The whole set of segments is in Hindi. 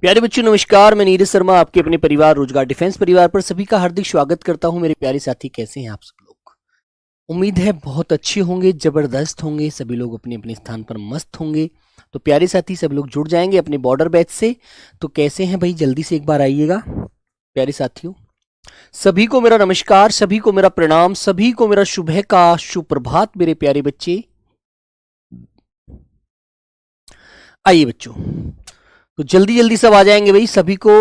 प्यारे बच्चों नमस्कार, मैं नीरज शर्मा आपके अपने परिवार रोजगार डिफेंस परिवार पर सभी का हार्दिक स्वागत करता हूं। मेरे प्यारे साथी, कैसे हैं आप सब लोग? उम्मीद है बहुत अच्छे होंगे, जबरदस्त होंगे, सभी लोग अपने अपने स्थान पर मस्त होंगे। तो प्यारे साथी, सब लोग जुड़ जाएंगे अपने बॉर्डर बैच से। तो कैसे हैं भाई, जल्दी से एक बार आइएगा। प्यारे साथियों, सभी को मेरा नमस्कार, सभी को मेरा प्रणाम, सभी को मेरा सुबह का सुप्रभात। मेरे प्यारे बच्चे आइए बच्चों, तो जल्दी जल्दी सब आ जाएंगे भाई। सभी को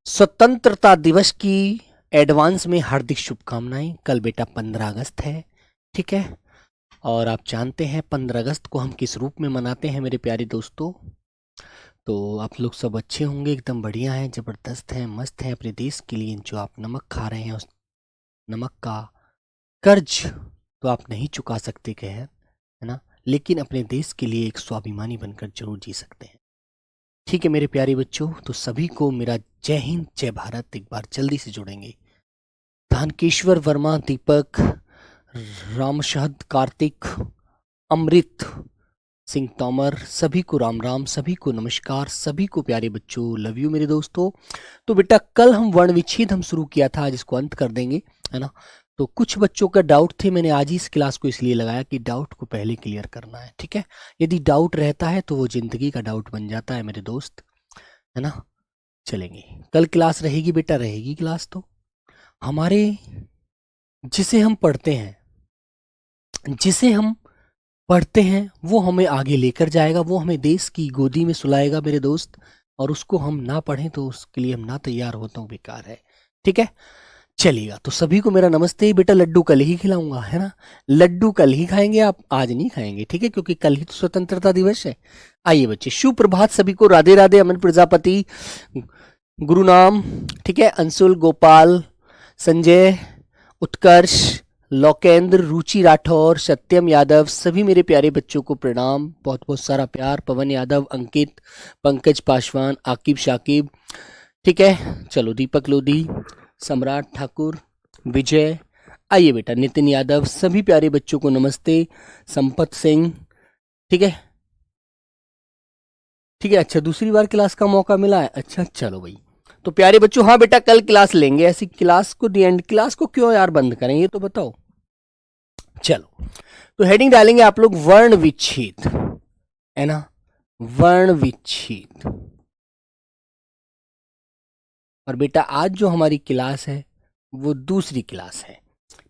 स्वतंत्रता दिवस की एडवांस में हार्दिक शुभकामनाएं। कल बेटा 15 अगस्त है, ठीक है। और आप जानते हैं 15 अगस्त को हम किस रूप में मनाते हैं मेरे प्यारे दोस्तों। तो आप लोग सब अच्छे होंगे, एकदम बढ़िया हैं, ज़बरदस्त हैं, मस्त हैं। अपने देश के लिए जो आप नमक खा रहे हैं, उस नमक का कर्ज तो आप नहीं चुका सकते है ना, लेकिन अपने देश के लिए एक स्वाभिमानी बनकर जरूर जी सकते हैं। ठीक है मेरे प्यारे बच्चों, तो सभी को मेरा जय हिंद जय भारत। एक बार जल्दी से जुड़ेंगे। धानकेश्वर वर्मा, दीपक, रामशहद, कार्तिक, अमृत सिंह तोमर, सभी को राम राम, सभी को नमस्कार, सभी को प्यारे बच्चों लव यू मेरे दोस्तों। तो बेटा कल हम वर्ण विच्छेद हम शुरू किया था, आज इसको अंत कर देंगे, है ना। तो कुछ बच्चों का डाउट थे, मैंने आज ही इस क्लास को इसलिए लगाया कि डाउट को पहले क्लियर करना है, ठीक है। यदि डाउट रहता है तो वो जिंदगी का डाउट बन जाता है मेरे दोस्त, है ना। चलेंगे, कल क्लास रहेगी बेटा, रहेगी क्लास। तो हमारे जिसे हम पढ़ते हैं, जिसे हम पढ़ते हैं वो हमें आगे लेकर जाएगा, वो हमें देश की गोदी में सुलाएगा मेरे दोस्त। और उसको हम ना पढ़ें तो उसके लिए हम ना तैयार होता हूँ, बेकार है, ठीक है। चलिएगा, तो सभी को मेरा नमस्ते। बेटा लड्डू कल ही खिलाऊंगा, है ना। लड्डू कल ही खाएंगे, आप आज नहीं खाएंगे, ठीक है, क्योंकि कल ही तो स्वतंत्रता दिवस है। आइए बच्चे, सुप्रभात सभी को, राधे राधे। अमन प्रजापति, गुरुनाम, ठीक है, अंशुल, गोपाल, संजय, उत्कर्ष, लोकेंद्र, रुचि राठौर, सत्यम यादव, सभी मेरे प्यारे बच्चों को प्रणाम, बहुत बहुत सारा प्यार। पवन यादव, अंकित, पंकज पासवान, आकिब शाकिब, ठीक है। चलो, दीपक लोधी, सम्राट ठाकुर, विजय, आइए बेटा, नितिन यादव, सभी प्यारे बच्चों को नमस्ते। संपत सिंह, ठीक है, ठीक है। अच्छा, दूसरी बार क्लास का मौका मिला है, अच्छा चलो भाई। तो प्यारे बच्चों, हाँ बेटा कल क्लास लेंगे, ऐसी क्लास को दी एंड क्लास को क्यों यार बंद करें, ये तो बताओ। चलो, तो हेडिंग डालेंगे आप लोग वर्ण विच्छेद, है ना, वर्ण विच्छेद। और बेटा आज जो हमारी क्लास है वो दूसरी क्लास है,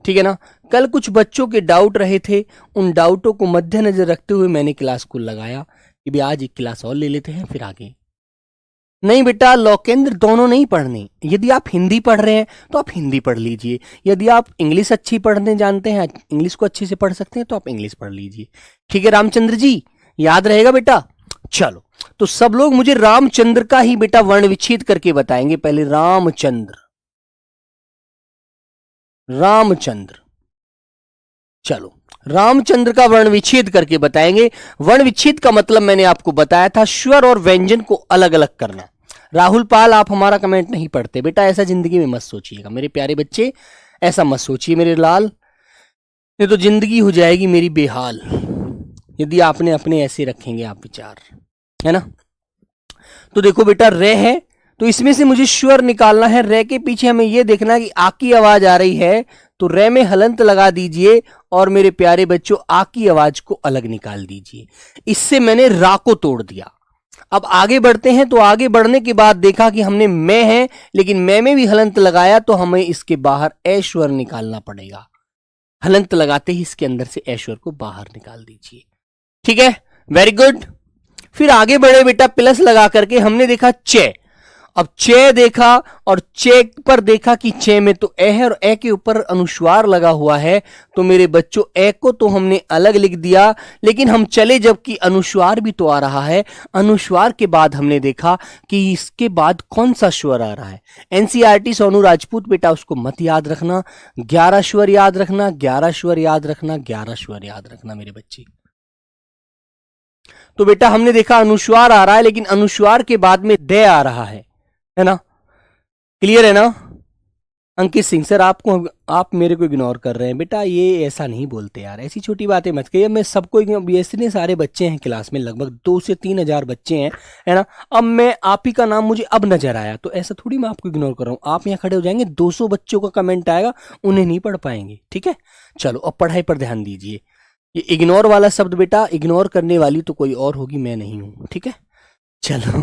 ठीक है ना। कल कुछ बच्चों के डाउट रहे थे, उन डाउटों को मद्देनजर रखते हुए मैंने क्लास को लगाया कि भी आज एक क्लास और ले लेते हैं, फिर आगे नहीं बेटा, लोकेंद्र दोनों नहीं पढ़ने। यदि आप हिंदी पढ़ रहे हैं तो आप हिंदी पढ़ लीजिए, यदि आप इंग्लिश अच्छी पढ़ने जानते हैं, इंग्लिश को अच्छे से पढ़ सकते हैं, तो आप इंग्लिश पढ़ लीजिए, ठीक है। रामचंद्र जी, याद रहेगा बेटा। चलो, तो सब लोग मुझे रामचंद्र का ही बेटा वर्ण विच्छेद करके बताएंगे। पहले रामचंद्र, रामचंद्र, चलो रामचंद्र का वर्ण विच्छेद करके बताएंगे। वर्ण विच्छेद का मतलब मैंने आपको बताया था, स्वर और व्यंजन को अलग अलग करना। राहुल पाल, आप हमारा कमेंट नहीं पढ़ते बेटा, ऐसा जिंदगी में मत सोचिएगा मेरे प्यारे बच्चे, ऐसा मत सोचिए मेरे लाल, ये तो जिंदगी हो जाएगी मेरी बेहाल यदि आपने अपने ऐसे रखेंगे आप विचार, है ना। तो देखो बेटा, रे है तो इसमें से मुझे स्वर निकालना है। रे के पीछे हमें यह देखना है कि आ की आवाज आ रही है, तो रे में हलंत लगा दीजिए और मेरे प्यारे बच्चों आ की आवाज को अलग निकाल दीजिए। इससे मैंने रा को तोड़ दिया। अब आगे बढ़ते हैं, तो आगे बढ़ने के बाद देखा कि हमने मैं है, लेकिन मैं में भी हलंत लगाया, तो हमें इसके बाहर ऐश्वर निकालना पड़ेगा। हलंत लगाते ही इसके अंदर से ऐश्वर को बाहर निकाल दीजिए, ठीक है, वेरी गुड। फिर आगे बढ़े बेटा, प्लस लगा करके हमने देखा चे। अब चे देखा और चे पर देखा कि चे में तो ए है और ए के ऊपर अनुस्वार लगा हुआ है, तो मेरे बच्चों ए को तो हमने अलग लिख दिया, लेकिन हम चले जबकि अनुस्वार भी तो आ रहा है। अनुस्वार के बाद हमने देखा कि इसके बाद कौन सा स्वर आ रहा है। एनसीईआरटी सोनू राजपूत बेटा, उसको मत याद रखना, 11 स्वर याद रखना, 11 स्वर याद रखना, 11 स्वर याद रखना मेरे बच्चे। तो बेटा हमने देखा अनुस्वार आ रहा है, लेकिन अनुस्वार के बाद में दे आ रहा है ना, क्लियर है ना। अंकित सिंह सर, आप मेरे को इग्नोर कर रहे हैं बेटा, ये ऐसा नहीं बोलते यार, ऐसी छोटी बातें मत कहिए। मैं सबको इतने सारे बच्चे हैं क्लास में, लगभग 2 से 3 हजार बच्चे हैं, है ना। अब मैं आप ही का नाम मुझे अब नजर आया तो ऐसा थोड़ी मैं आपको इग्नोर कर रहा हूँ। आप यहाँ खड़े हो जाएंगे, 200 बच्चों का कमेंट आएगा, उन्हें नहीं पढ़ पाएंगे, ठीक है। चलो अब पढ़ाई पर ध्यान दीजिए। ये इग्नोर वाला शब्द बेटा, इग्नोर करने वाली तो कोई और होगी, मैं नहीं हूं, ठीक है। चलो,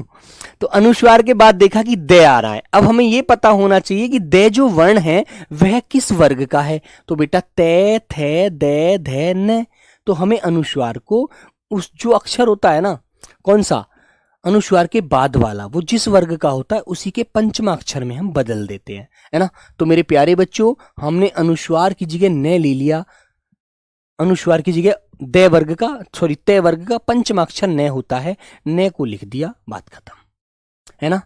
तो अनुस्वार के बाद देखा कि दे आ रहा है। अब हमें यह पता होना चाहिए कि दे जो वर्ण है वह किस वर्ग का है। तो बेटा ते, थे, दे, धे, न, तो हमें अनुस्वार को उस जो अक्षर होता है ना, कौन सा, अनुस्वार के बाद वाला, वो जिस वर्ग का होता है उसी के पंचमा अक्षर में हम बदल देते हैं, है ना। तो मेरे प्यारे बच्चों, हमने अनुस्वार की जगह न ले लिया, अनुस्वार की जगह दे वर्ग का, सॉरी ते वर्ग का पंचमा अक्षर न होता है, न को लिख दिया, बात खत्म, है ना।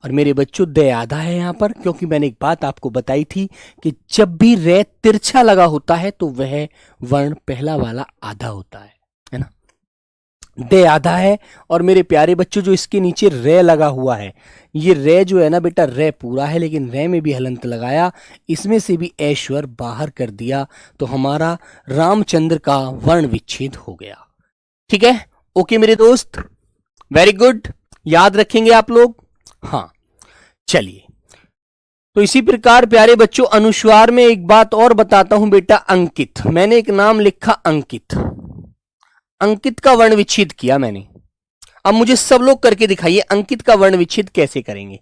और मेरे बच्चों दे आधा है यहां पर, क्योंकि मैंने एक बात आपको बताई थी कि जब भी रे तिरछा लगा होता है तो वह वर्ण पहला वाला आधा होता है ना। दे आधा है। और मेरे प्यारे बच्चों, जो इसके नीचे रे लगा हुआ है, ये रे जो है ना बेटा, रे पूरा है लेकिन रे में भी हलंत लगाया, इसमें से भी ऐश्वर बाहर कर दिया, तो हमारा रामचंद्र का वर्ण विच्छेद हो गया, ठीक है। ओके मेरे दोस्त, वेरी गुड, याद रखेंगे आप लोग। हाँ चलिए, तो इसी प्रकार प्यारे बच्चों, अनुस्वार में एक बात और बताता हूं बेटा, अंकित, मैंने एक नाम लिखा अंकित, अंकित का वर्ण विच्छेद किया मैंने। अब मुझे सब लोग करके दिखाइए अंकित का वर्ण विच्छेद कैसे करेंगे।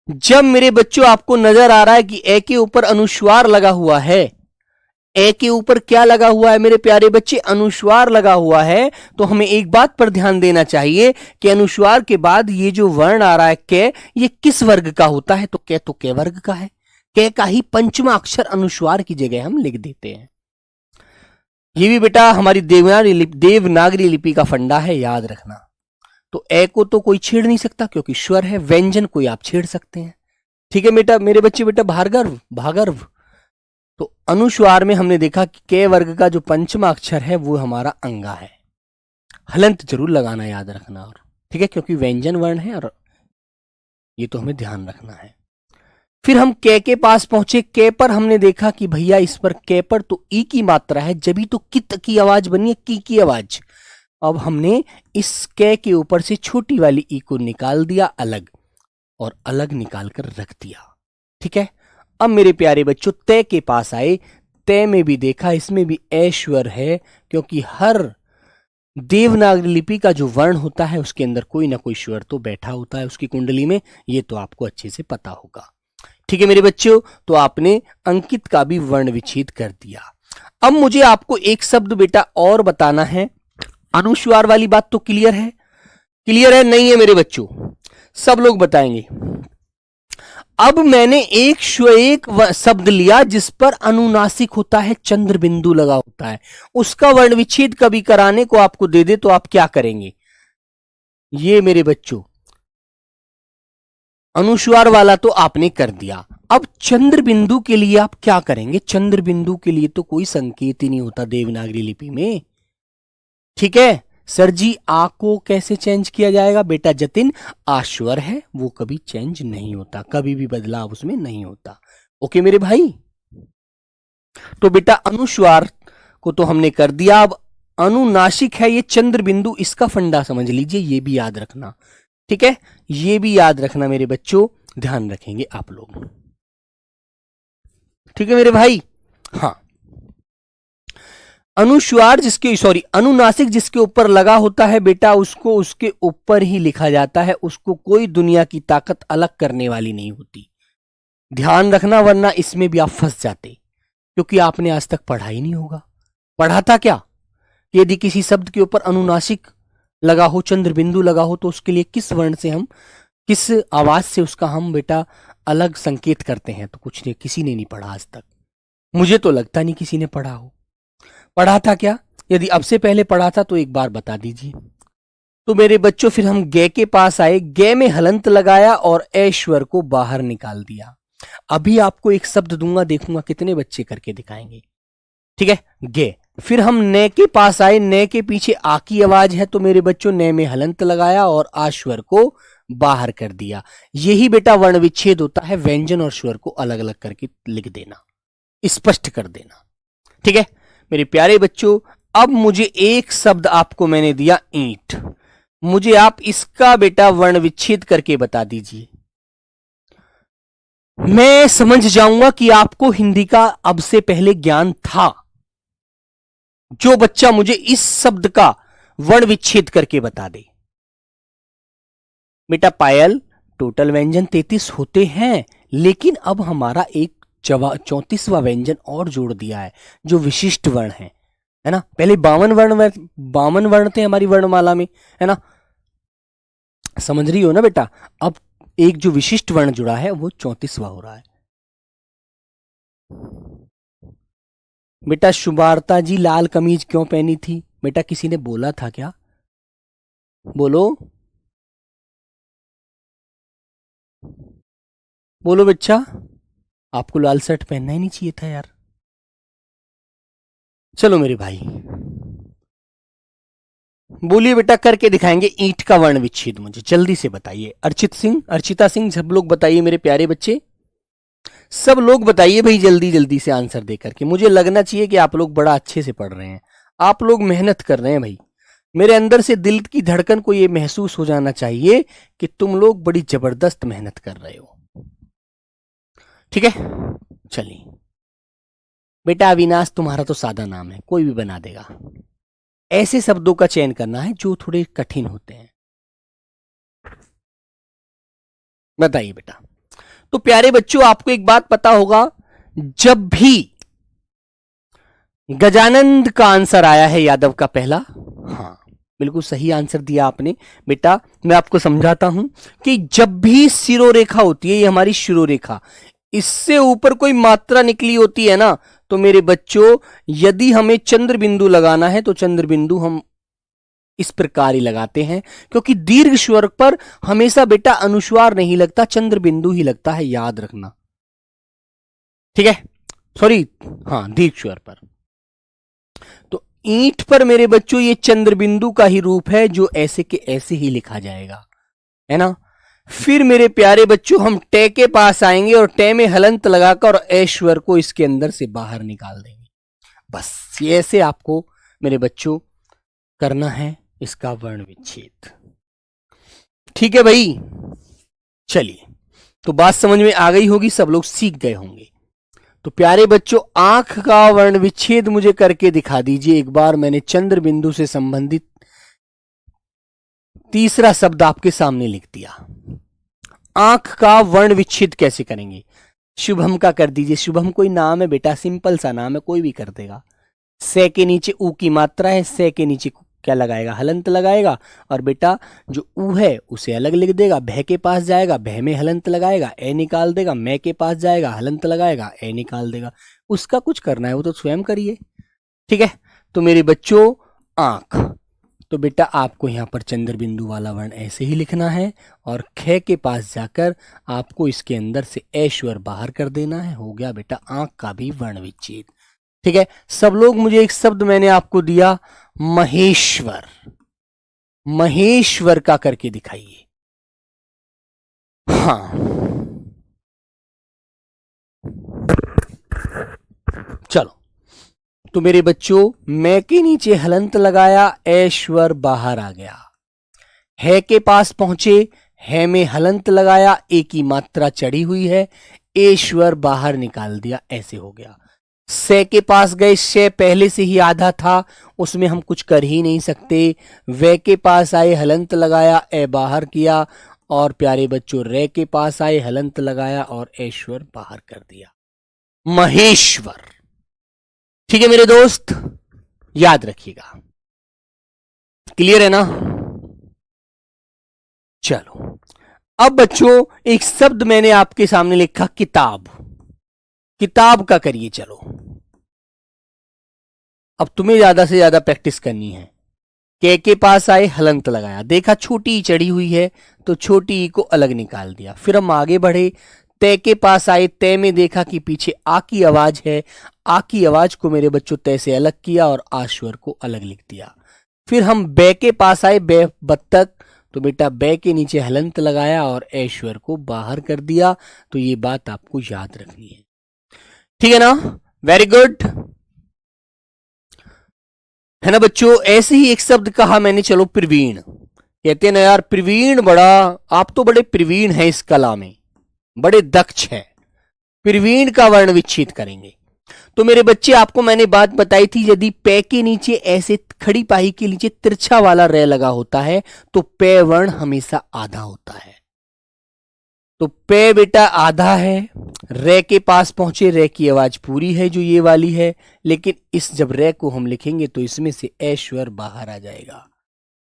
जब मेरे बच्चों आपको नजर आ रहा है कि ए के ऊपर अनुस्वार लगा हुआ है, ए के ऊपर क्या लगा हुआ है मेरे प्यारे बच्चे, अनुस्वार लगा हुआ है, तो हमें एक बात पर ध्यान देना चाहिए कि अनुस्वार के बाद ये जो वर्ण आ रहा है कै, ये किस वर्ग का होता है। तो कै वर्ग का है, कै का ही पंचमा अक्षर अनुस्वार की जगह हम लिख देते हैं। ये भी बेटा हमारी देवनागरी लिपि का फंडा है, याद रखना। तो ए को तो कोई छेड़ नहीं सकता क्योंकि स्वर है, व्यंजन कोई आप छेड़ सकते हैं, ठीक है बेटा। मेरे बच्चे बेटा भार्गव, भागर्व, तो अनुस्वार में हमने देखा कि के वर्ग का जो पंचमा अक्षर है वो हमारा अंगा है, हलंत जरूर लगाना, याद रखना, और ठीक है, क्योंकि व्यंजन वर्ण है और ये तो हमें ध्यान रखना है। फिर हम के पास पहुंचे, के पर हमने देखा कि भैया इस पर के पर तो ई की मात्रा है, जब तो कित की आवाज बनी है, की आवाज। अब हमने इस के ऊपर से छोटी वाली ई को निकाल दिया अलग, और अलग निकाल कर रख दिया, ठीक है। अब मेरे प्यारे बच्चों तय के पास आए, तय में भी देखा इसमें भी ऐश्वर है, क्योंकि हर देवनागरी लिपि का जो वर्ण होता है उसके अंदर कोई ना कोई स्वर तो बैठा होता है उसकी कुंडली में, ये तो आपको अच्छे से पता होगा, ठीक है मेरे बच्चों। तो आपने अंकित का भी वर्ण विच्छेद कर दिया। अब मुझे आपको एक शब्द बेटा और बताना है। अनुस्वार वाली बात तो क्लियर है, क्लियर है नहीं है मेरे बच्चों, सब लोग बताएंगे। अब मैंने एक शब्द लिया जिस पर अनुनासिक होता है, चंद्र बिंदु लगा होता है, उसका वर्ण विच्छेद कभी कराने को आपको दे दे तो आप क्या करेंगे। ये मेरे बच्चों अनुस्वार वाला तो आपने कर दिया, अब चंद्र बिंदु के लिए आप क्या करेंगे। चंद्र बिंदु के लिए तो कोई संकेत ही नहीं होता देवनागरी लिपि में, ठीक है। सर जी आ को कैसे चेंज किया जाएगा बेटा, जतिन आश्वर है, वो कभी चेंज नहीं होता, कभी भी बदलाव उसमें नहीं होता, ओके मेरे भाई। तो बेटा अनुस्वार को तो हमने कर दिया, अब अनुनासिक है ये चंद्र बिंदु, इसका फंडा समझ लीजिए, ये भी याद रखना, ठीक है, ये भी याद रखना मेरे बच्चों, ध्यान रखेंगे आप लोग, ठीक है मेरे भाई। हाँ, अनुस्वार अनुनासिक जिसके ऊपर लगा होता है बेटा, उसको उसके ऊपर ही लिखा जाता है, उसको कोई दुनिया की ताकत अलग करने वाली नहीं होती, ध्यान रखना, वरना इसमें भी आप फंस जाते, क्योंकि आपने आज तक पढ़ा ही नहीं होगा। पढ़ा था क्या, यदि किसी शब्द के ऊपर अनुनासिक लगा हो, चंद्र बिंदु लगा हो, तो उसके लिए किस वर्ण से हम, किस आवाज से उसका हम बेटा अलग संकेत करते हैं, तो कुछ नहीं, किसी ने नहीं पढ़ा आज तक, मुझे तो लगता नहीं किसी ने पढ़ा हो। पढ़ा था क्या, यदि अब से पहले पढ़ा था तो एक बार बता दीजिए। तो मेरे बच्चों फिर हम गे के पास आए, गे में हलंत लगाया और ऐश्वर को बाहर निकाल दिया। अभी आपको एक शब्द दूंगा, देखूंगा कितने बच्चे करके दिखाएंगे, ठीक है। गे, फिर हम ने के पास आए, ने के पीछे आ की आवाज है, तो मेरे बच्चों ने में हलंत लगाया और आश्वर को बाहर कर दिया। यही बेटा वर्ण विच्छेद होता है, व्यंजन और स्वर को अलग अलग करके लिख देना, स्पष्ट कर देना। ठीक है मेरे प्यारे बच्चों, अब मुझे एक शब्द आपको मैंने दिया ईंट, मुझे आप इसका बेटा वर्ण विच्छेद करके बता दीजिए। मैं समझ जाऊंगा कि आपको हिंदी का अब से पहले ज्ञान था। जो बच्चा मुझे इस शब्द का वर्ण विच्छेद करके बता दे। बेटा पायल, टोटल व्यंजन 33 होते हैं, लेकिन अब हमारा एक 34वां व्यंजन और जोड़ दिया है जो विशिष्ट वर्ण है ना। पहले 52 वर्ण थे हमारी वर्णमाला में, है ना, समझ रही हो ना बेटा। अब एक जो विशिष्ट वर्ण जुड़ा है वो 34वां हो रहा है। बेटा शुभारता जी लाल कमीज क्यों पहनी थी? बेटा किसी ने बोला था क्या? बोलो बोलो बच्चा, आपको लाल शर्ट पहनना ही नहीं चाहिए था यार। चलो मेरे भाई बोलिए बेटा, करके दिखाएंगे ईंट का वर्ण विच्छेद, मुझे जल्दी से बताइए। अर्चिता सिंह सब लोग बताइए मेरे प्यारे बच्चे, सब लोग बताइए भाई जल्दी जल्दी से आंसर दे करके। मुझे लगना चाहिए कि आप लोग बड़ा अच्छे से पढ़ रहे हैं, आप लोग मेहनत कर रहे हैं भाई। मेरे अंदर से दिल की धड़कन को यह महसूस हो जाना चाहिए कि तुम लोग बड़ी जबरदस्त मेहनत कर रहे हो। ठीक है चलिए बेटा, अविनाश तुम्हारा तो सादा नाम है, कोई भी बना देगा। ऐसे शब्दों का चयन करना है जो थोड़े कठिन होते हैं। बताइए बेटा। तो प्यारे बच्चों आपको एक बात पता होगा, जब भी गजानंद का आंसर आया है यादव का पहला, हाँ बिल्कुल सही आंसर दिया आपने बेटा। मैं आपको समझाता हूं कि जब भी शिरोरेखा होती है, ये हमारी शिरोरेखा, इससे ऊपर कोई मात्रा निकली होती है ना, तो मेरे बच्चों यदि हमें चंद्र बिंदु लगाना है तो चंद्र बिंदु हम इस प्रकार ही लगाते हैं, क्योंकि दीर्घ स्वर पर हमेशा बेटा अनुस्वार नहीं लगता, चंद्र बिंदु ही लगता है, याद रखना। ठीक है सॉरी, हाँ दीर्घ स्वर पर। तो ईंट पर मेरे बच्चों ये चंद्र बिंदु का ही रूप है जो ऐसे के ऐसे ही लिखा जाएगा, है ना। फिर मेरे प्यारे बच्चों हम टे के पास आएंगे और टे में हलंत लगाकर और ऐश्वर को इसके अंदर से बाहर निकाल देंगे। बस ये ऐसे आपको मेरे बच्चों करना है इसका वर्ण विच्छेद। ठीक है भाई, चलिए तो बात समझ में आ गई होगी, सब लोग सीख गए होंगे। तो प्यारे बच्चों आंख का वर्ण विच्छेद मुझे करके दिखा दीजिए एक बार। मैंने चंद्र बिंदु से संबंधित तीसरा शब्द आपके सामने लिख दिया। आंख का वर्ण विच्छेद कैसे करेंगे? शुभम का कर दीजिए। शुभम कोई नाम है बेटा, सिंपल सा नाम है, कोई भी कर देगा। से के नीचे ऊ की मात्रा है, से के नीचे क्या लगाएगा? हलंत लगाएगा। और बेटा जो ऊ है उसे अलग लिख देगा, भय के पास जाएगा, भय में हलंत लगाएगा, ए निकाल देगा, मैं के पास जाएगा, हलंत लगाएगा, ए निकाल देगा। उसका कुछ करना है वो तो स्वयं करिए। ठीक है तो मेरे बच्चों आंख, तो बेटा आपको यहां पर चंद्र बिंदु वाला वर्ण ऐसे ही लिखना है और ख के पास जाकर आपको इसके अंदर से ऐश्वर बाहर कर देना है। हो गया बेटा आंख का भी वर्ण विच्छेद। ठीक है सब लोग मुझे एक शब्द मैंने आपको दिया महेश्वर, महेश्वर का करके दिखाइए। हाँ चलो तो मेरे बच्चों मैं के नीचे हलंत लगाया, ऐश्वर बाहर आ गया। है के पास पहुंचे, है में हलंत लगाया, ए की मात्रा चढ़ी हुई है, ऐश्वर बाहर निकाल दिया, ऐसे हो गया। से के पास गए, से पहले से ही आधा था, उसमें हम कुछ कर ही नहीं सकते। वे के पास आए, हलंत लगाया, ए बाहर किया। और प्यारे बच्चों रे के पास आए, हलंत लगाया और ऐश्वर बाहर कर दिया, महेश्वर। ठीक है मेरे दोस्त याद रखिएगा, क्लियर है ना। चलो अब बच्चों एक शब्द मैंने आपके सामने लिखा किताब, किताब का करिए। चलो अब तुम्हें ज्यादा से ज्यादा प्रैक्टिस करनी है। के पास आए, हलंत लगाया, देखा छोटी चढ़ी हुई है तो छोटी को अलग निकाल दिया। फिर हम आगे बढ़े, तय के पास आए, तय में देखा कि पीछे आ की आवाज है, आ की आवाज को मेरे बच्चों तय से अलग किया और आश्वर को अलग लिख दिया। फिर हम बे के पास आए, बे बत्तख, तो बेटा बै के नीचे हलंत लगाया और ऐश्वर को बाहर कर दिया। तो ये बात आपको याद रखनी है, ठीक है ना? वेरी गुड, है ना बच्चों? ऐसे ही एक शब्द कहा मैंने, चलो प्रवीण। कहते हैं ना यार प्रवीण बड़ा, आप तो बड़े प्रवीण हैं इस कला में, बड़े दक्ष हैं। प्रवीण का वर्ण विच्छेद करेंगे। तो मेरे बच्चे आपको मैंने बात बताई थी, यदि पे के नीचे ऐसे खड़ी पाही के नीचे तिरछा वाला रे लगा होता है तो पे वर्ण हमेशा आधा होता है। तो पे बेटा आधा है, रे के पास पहुंचे, रे की आवाज पूरी है जो ये वाली है, लेकिन इस जब रे को हम लिखेंगे तो इसमें से ऐश्वर बाहर आ जाएगा।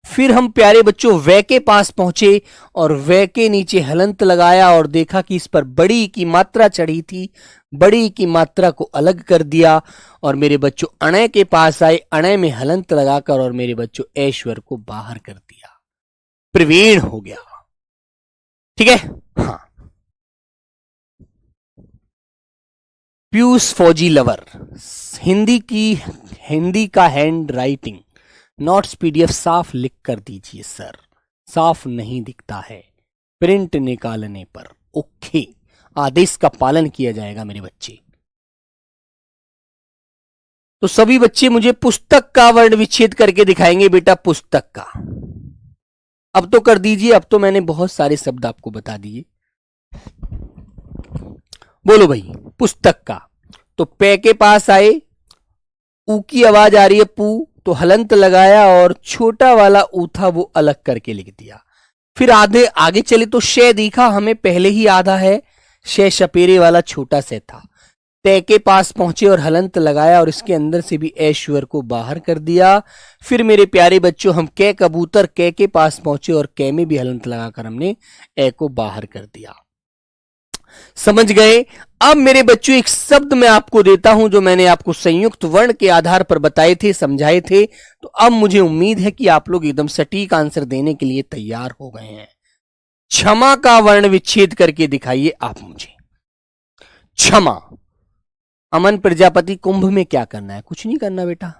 फिर हम प्यारे बच्चों वे के पास पहुंचे और वे के नीचे हलंत लगाया और देखा कि इस पर बड़ी की मात्रा चढ़ी थी, बड़ी की मात्रा को अलग कर दिया और मेरे बच्चों अणय के पास आए, अणय में हलंत लगाकर और मेरे बच्चों ऐश्वर को बाहर कर दिया, प्रवीण हो गया। ठीक है, हाँ। पीयूष फौजी लवर, हिंदी का हैंड राइटिंग नोट्स पीडीएफ साफ लिख कर दीजिए सर, साफ नहीं दिखता है प्रिंट निकालने पर। ओके, आदेश का पालन किया जाएगा मेरे बच्चे। तो सभी बच्चे मुझे पुस्तक का वर्ण विच्छेद करके दिखाएंगे बेटा, पुस्तक का। अब तो कर दीजिए, अब तो मैंने बहुत सारे शब्द आपको बता दिए। बोलो भाई पुस्तक का। तो पे के पास आए, ऊ की आवाज आ रही है पू, तो हलंत लगाया और छोटा वाला ऊ था वो अलग करके लिख दिया। फिर आगे चले तो शे दिखा हमें पहले ही आधा है, शे शपेरे वाला छोटा से था। ते के पास पहुंचे और हलंत लगाया और इसके अंदर से भी ऐश्वर को बाहर कर दिया। फिर मेरे प्यारे बच्चों हम कै कबूतर कै के पास पहुंचे और कै में भी हलंत लगाकर हमने ए को बाहर कर दिया। समझ गए? अब मेरे बच्चों एक शब्द मैं आपको देता हूं जो मैंने आपको संयुक्त वर्ण के आधार पर बताए थे, समझाए थे। तो अब मुझे उम्मीद है कि आप लोग एकदम सटीक आंसर देने के लिए तैयार हो गए हैं। क्षमा का वर्ण विच्छेद करके दिखाइए आप मुझे। क्षमा। अमन प्रजापति, कुंभ में क्या करना है? कुछ नहीं करना बेटा।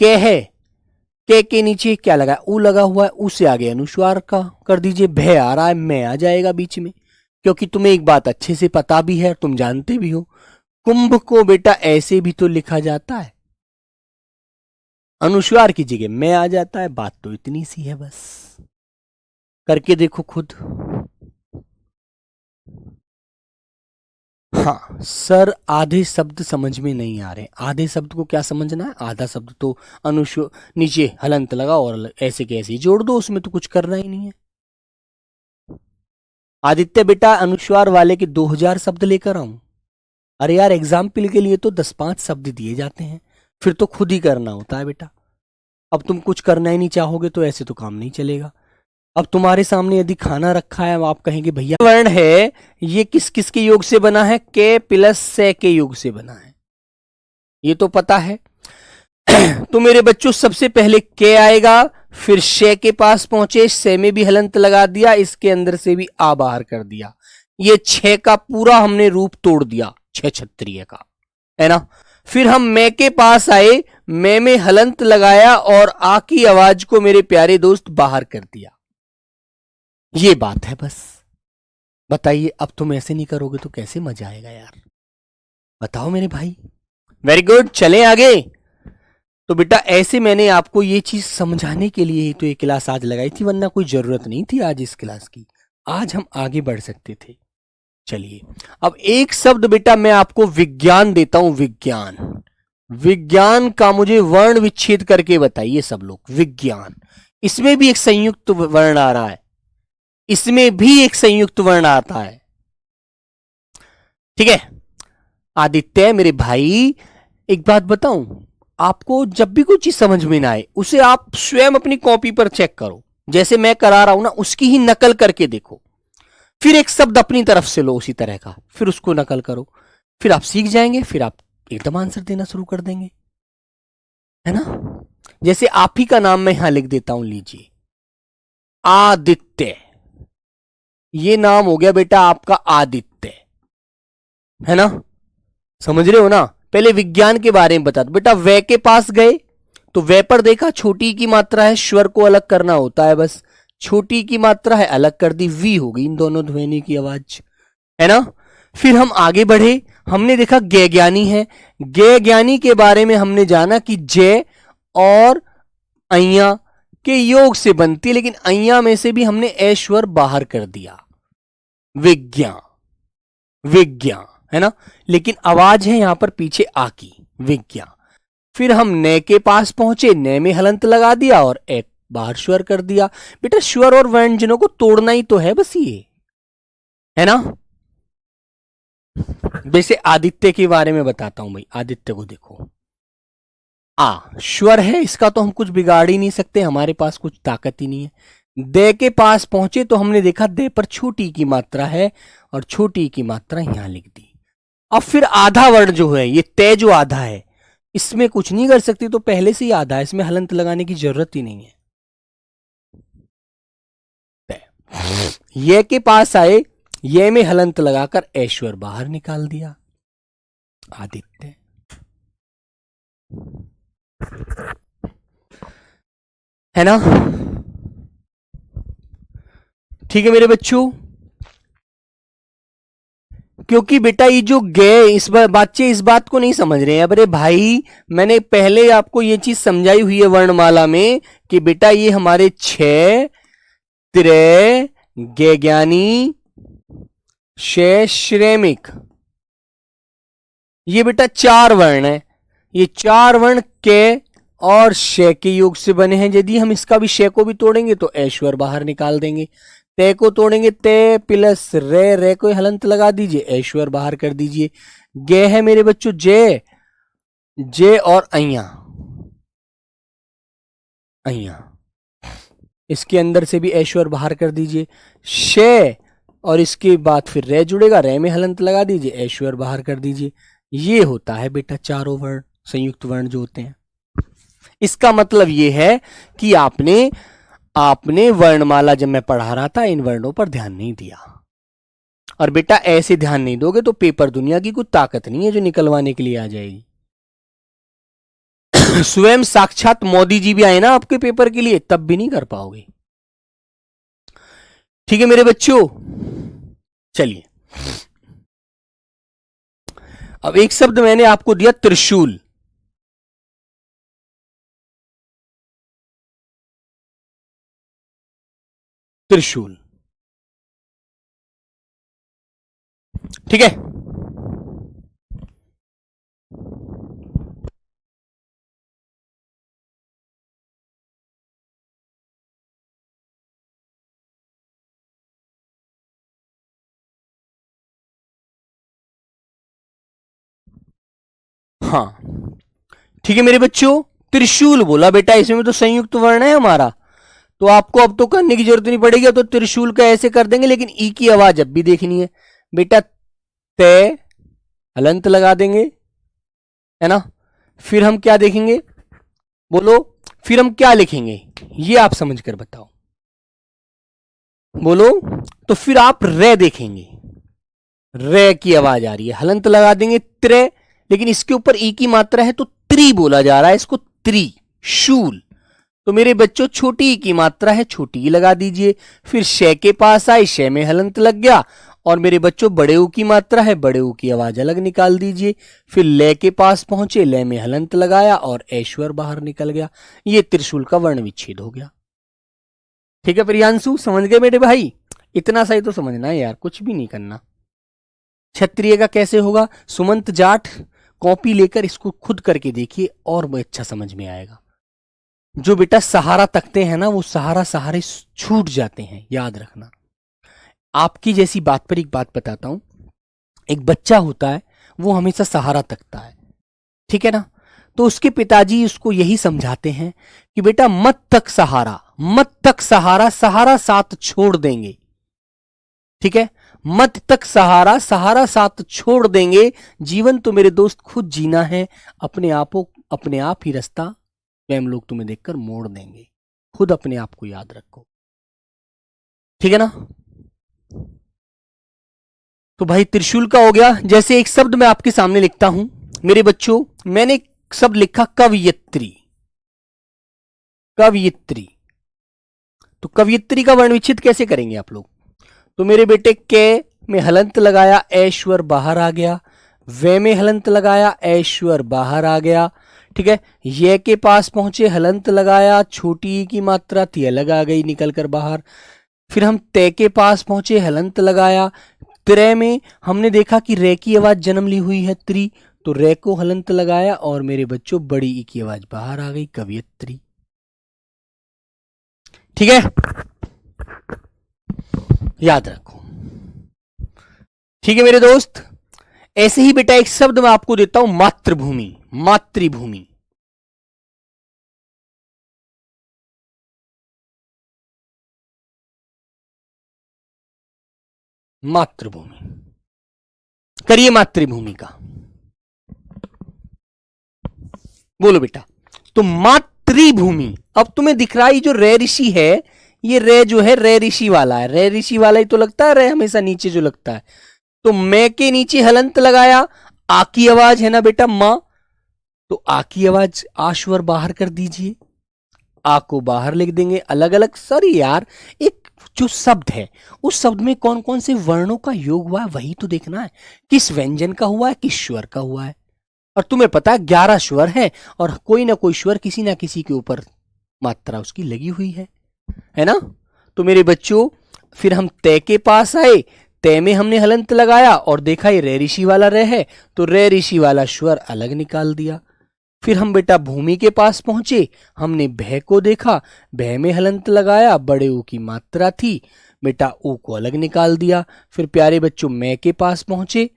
कै है, कै के नीचे क्या लगा? ऊ लगा हुआ है, ऊ से आगे अनुस्वार का कर दीजिए। भय आ रहा है, मैं आ जाएगा बीच में, क्योंकि तुम्हें एक बात अच्छे से पता भी है, तुम जानते भी हो, कुंभ को बेटा ऐसे भी तो लिखा जाता है, अनुस्वार की जगह मैं आ जाता है। बात तो इतनी सी है, बस करके देखो खुद। हाँ सर, आधे शब्द समझ में नहीं आ रहे। आधे शब्द को क्या समझना है? आधा शब्द तो अनुस्वार नीचे हलंत लगाओ और ऐसे के ऐसे जोड़ दो, उसमें तो कुछ करना ही नहीं है। आदित्य बेटा अनुस्वार वाले के 2000 शब्द लेकर आऊं? अरे यार एग्जाम्पल के लिए तो 10-5 शब्द दिए जाते हैं, फिर तो खुद ही करना होता है बेटा। अब तुम कुछ करना ही नहीं चाहोगे तो ऐसे तो काम नहीं चलेगा। अब तुम्हारे सामने यदि खाना रखा है, आप कहेंगे भैया वर्ण है ये किस किस के योग से बना है? के प्लस से के योग से बना है, ये तो पता है। तो मेरे बच्चों सबसे पहले के आएगा, फिर शे के पास पहुंचे, शे में भी हलंत लगा दिया, इसके अंदर से भी आ बाहर कर दिया। ये छह का पूरा हमने रूप तोड़ दिया, छह क्षत्रिय का, है ना। फिर हम मैं के पास आए, मैं में हलंत लगाया और आ की आवाज को मेरे प्यारे दोस्त बाहर कर दिया। ये बात है बस। बताइए अब तुम ऐसे नहीं करोगे तो कैसे मजा आएगा यार, बताओ मेरे भाई। वेरी गुड, चलें आगे। तो बेटा ऐसे मैंने आपको ये चीज समझाने के लिए ही तो ये क्लास आज लगाई थी, वरना कोई जरूरत नहीं थी आज इस क्लास की। आज हम आगे बढ़ सकते थे। चलिए अब एक शब्द बेटा मैं आपको विज्ञान देता हूं, विज्ञान। विज्ञान का मुझे वर्ण विच्छेद करके बताइए सब लोग। विज्ञान, इसमें भी एक संयुक्त वर्ण आ रहा है, इसमें भी एक संयुक्त वर्ण आता है, ठीक है। आदित्य मेरे भाई एक बात बताऊं, आपको जब भी कोई चीज समझ में ना आए उसे आप स्वयं अपनी कॉपी पर चेक करो, जैसे मैं करा रहा हूं ना उसकी ही नकल करके देखो। फिर एक शब्द अपनी तरफ से लो उसी तरह का, फिर उसको नकल करो, फिर आप सीख जाएंगे, फिर आप एकदम आंसर देना शुरू कर देंगे, है ना। जैसे आप ही का नाम मैं यहां लिख देता हूं, लीजिए आदित्य। ये नाम हो गया बेटा आपका आदित्य, है ना। समझ रहे हो ना। पहले विज्ञान के बारे में बता दो बेटा। वे के पास गए तो वे पर देखा छोटी की मात्रा है, स्वर को अलग करना होता है बस। छोटी की मात्रा है अलग कर दी, वी होगी इन दोनों ध्वनि की आवाज, है ना। फिर हम आगे बढ़े, हमने देखा गे ज्ञानी है। गे ज्ञानी के बारे में हमने जाना कि जय और अय्या के योग से बनती है, लेकिन अय्या में से भी हमने ऐश्वर बाहर कर दिया। विज्ञा, विज्ञा है ना, लेकिन आवाज है यहां पर पीछे आ की, विज्ञा। फिर हम ने के पास पहुंचे, ने में हलंत लगा दिया और एक बाहर स्वर कर दिया। बेटा स्वर और व्यंजनों को तोड़ना ही तो है बस ये, है ना। वैसे आदित्य के बारे में बताता हूं भाई, आदित्य को देखो, आ स्वर है, इसका तो हम कुछ बिगाड़ ही नहीं सकते, हमारे पास कुछ ताकत ही नहीं है। दे के पास पहुंचे तो हमने देखा दे पर छोटी की मात्रा है और छोटी की मात्रा यहां लिख दी। अब फिर आधा वर्ण जो है, ये तय जो आधा है, इसमें कुछ नहीं कर सकती, तो पहले से ही आधा है, इसमें हलंत लगाने की जरूरत ही नहीं है। ये के पास आए, ये में हलंत लगाकर ऐश्वर बाहर निकाल दिया, आदित्य। है ना, ठीक है मेरे बच्चों। क्योंकि बेटा ये जो गए, इस बच्चे इस बात को नहीं समझ रहे हैं। अरे भाई मैंने पहले आपको ये चीज समझाई हुई है वर्णमाला में कि बेटा ये हमारे 6 त्रे गे ज्ञानी श्रेमिक, ये बेटा 4 वर्ण है। ये 4 वर्ण के और शे के योग से बने हैं। यदि हम इसका भी शे को भी तोड़ेंगे तो ऐश्वर बाहर निकाल देंगे। ते को तोड़ेंगे, ते प्लस रे, रे को हलंत लगा दीजिए, ऐश्वर बाहर कर दीजिए। गे है मेरे बच्चों जे, जे और अय्या, अय्या, इसके अंदर से भी ऐश्वर बाहर कर दीजिए। शे और इसके बाद फिर रे जुड़ेगा, रे में हलंत लगा दीजिए, ऐश्वर बाहर कर दीजिए। ये होता है बेटा चारों वर्ण, संयुक्त वर्ण जो होते हैं। इसका मतलब ये है कि आपने वर्णमाला जब मैं पढ़ा रहा था इन वर्णों पर ध्यान नहीं दिया। और बेटा ऐसे ध्यान नहीं दोगे तो पेपर दुनिया की कुछ ताकत नहीं है जो निकलवाने के लिए आ जाएगी। स्वयं साक्षात मोदी जी भी आए ना आपके पेपर के लिए, तब भी नहीं कर पाओगे। ठीक है मेरे बच्चों, चलिए अब एक शब्द मैंने आपको दिया त्रिशूल। त्रिशूल, ठीक है। हाँ ठीक है मेरे बच्चों, त्रिशूल बोला बेटा, इसमें तो संयुक्त वर्ण है हमारा, तो आपको अब तो करने की जरूरत नहीं पड़ेगी। तो त्रिशूल का ऐसे कर देंगे, लेकिन ई की आवाज अब भी देखनी है बेटा। तय हलंत लगा देंगे, है ना। फिर हम क्या देखेंगे, बोलो, फिर हम क्या लिखेंगे ये आप समझ कर बताओ, बोलो। तो फिर आप रे देखेंगे, रे की आवाज आ रही है, हलंत लगा देंगे त्रे, लेकिन इसके ऊपर ई की मात्रा है तो त्रि बोला जा रहा है, इसको त्रिशूल। तो मेरे बच्चों छोटी ई की मात्रा है, छोटी ई लगा दीजिए। फिर शे के पास आए, शे में हलंत लग गया। और मेरे बच्चों बड़े ऊ की मात्रा है, बड़े ऊ की आवाज अलग निकाल दीजिए। फिर ले के पास पहुंचे, ले में हलंत लगाया और ऐश्वर बाहर निकल गया। ये त्रिशूल का वर्ण विच्छेद हो गया। ठीक है प्रियांशु, समझ गए मेरे भाई? इतना सही तो समझना है यार, कुछ भी नहीं करना। क्षत्रिय का कैसे होगा, सुमंत जाट कॉपी लेकर इसको खुद करके देखिए और अच्छा समझ में आएगा। जो बेटा सहारा तकते हैं ना, वो सहारे छूट जाते हैं, याद रखना। आपकी जैसी बात पर एक बात बताता हूं। एक बच्चा होता है, वो हमेशा सहारा तकता है, ठीक है ना। तो उसके पिताजी उसको यही समझाते हैं कि बेटा मत तक सहारा, मत तक सहारा, सहारा साथ छोड़ देंगे, ठीक है। मत तक सहारा, सहारा साथ छोड़ देंगे। जीवन तो मेरे दोस्त खुद जीना है, अपने आप ही रास्ता स्वयं लोग तुम्हें देखकर मोड़ देंगे। खुद अपने आप को याद रखो, ठीक है ना। तो भाई त्रिशूल का हो गया। जैसे एक शब्द मैं आपके सामने लिखता हूं मेरे बच्चों, मैंने एक शब्द लिखा कवयित्री, कवयित्री। तो कवियत्री का वर्ण विच्छेद कैसे करेंगे आप लोग? तो मेरे बेटे के में हलंत लगाया, ऐश्वर बाहर आ गया। वे में हलंत लगाया, ऐश्वर बाहर आ गया। ठीक है, ये के पास पहुंचे, हलंत लगाया, छोटी ई की मात्रा थी, अलग आ गई निकल कर बाहर। फिर हम ते के पास पहुंचे, हलंत लगाया। त्रे में हमने देखा कि रे की आवाज जन्म ली हुई है, त्रि, तो रे को हलंत लगाया और मेरे बच्चों बड़ी ई की आवाज बाहर आ गई, कवियत्री। ठीक है, याद रखो। ठीक है मेरे दोस्त, ऐसे ही बेटा एक शब्द मैं आपको देता हूं, मातृभूमि। मातृभूमि, मातृभूमि करिए, मातृभूमि का बोलो बेटा। तो मातृभूमि, अब तुम्हें दिख रहा है जो रे ऋषि है, ये रे जो है रे ऋषि वाला है, रे ऋषि वाला ही तो लगता है, रे हमेशा नीचे जो लगता है। तो मैं के नीचे हलंत लगाया, आ की आवाज है ना बेटा, मां, तो आ की आवाज आश्वर बाहर कर दीजिए, आ को बाहर लिख देंगे अलग अलग। सॉरी यार, एक जो शब्द है उस शब्द में कौन कौन से वर्णों का योग हुआ है वही तो देखना है, किस व्यंजन का हुआ है, किस स्वर का हुआ है। और तुम्हें पता है 11 स्वर है और कोई ना कोई स्वर किसी ना किसी के ऊपर मात्रा उसकी लगी हुई है ना। तो मेरे बच्चों फिर हम तय के पास आए, तय में हमने हलंत लगाया और देखा ये रे ऋषि वाला रे है, तो रे ऋषि वाला स्वर अलग निकाल दिया। फिर हम बेटा भूमि के पास पहुंचे, हमने भय को देखा, भय में हलंत लगाया, बड़े ऊ की मात्रा थी, बेटा ऊ को अलग निकाल दिया। फिर प्यारे बच्चों मैं के पास पहुंचे,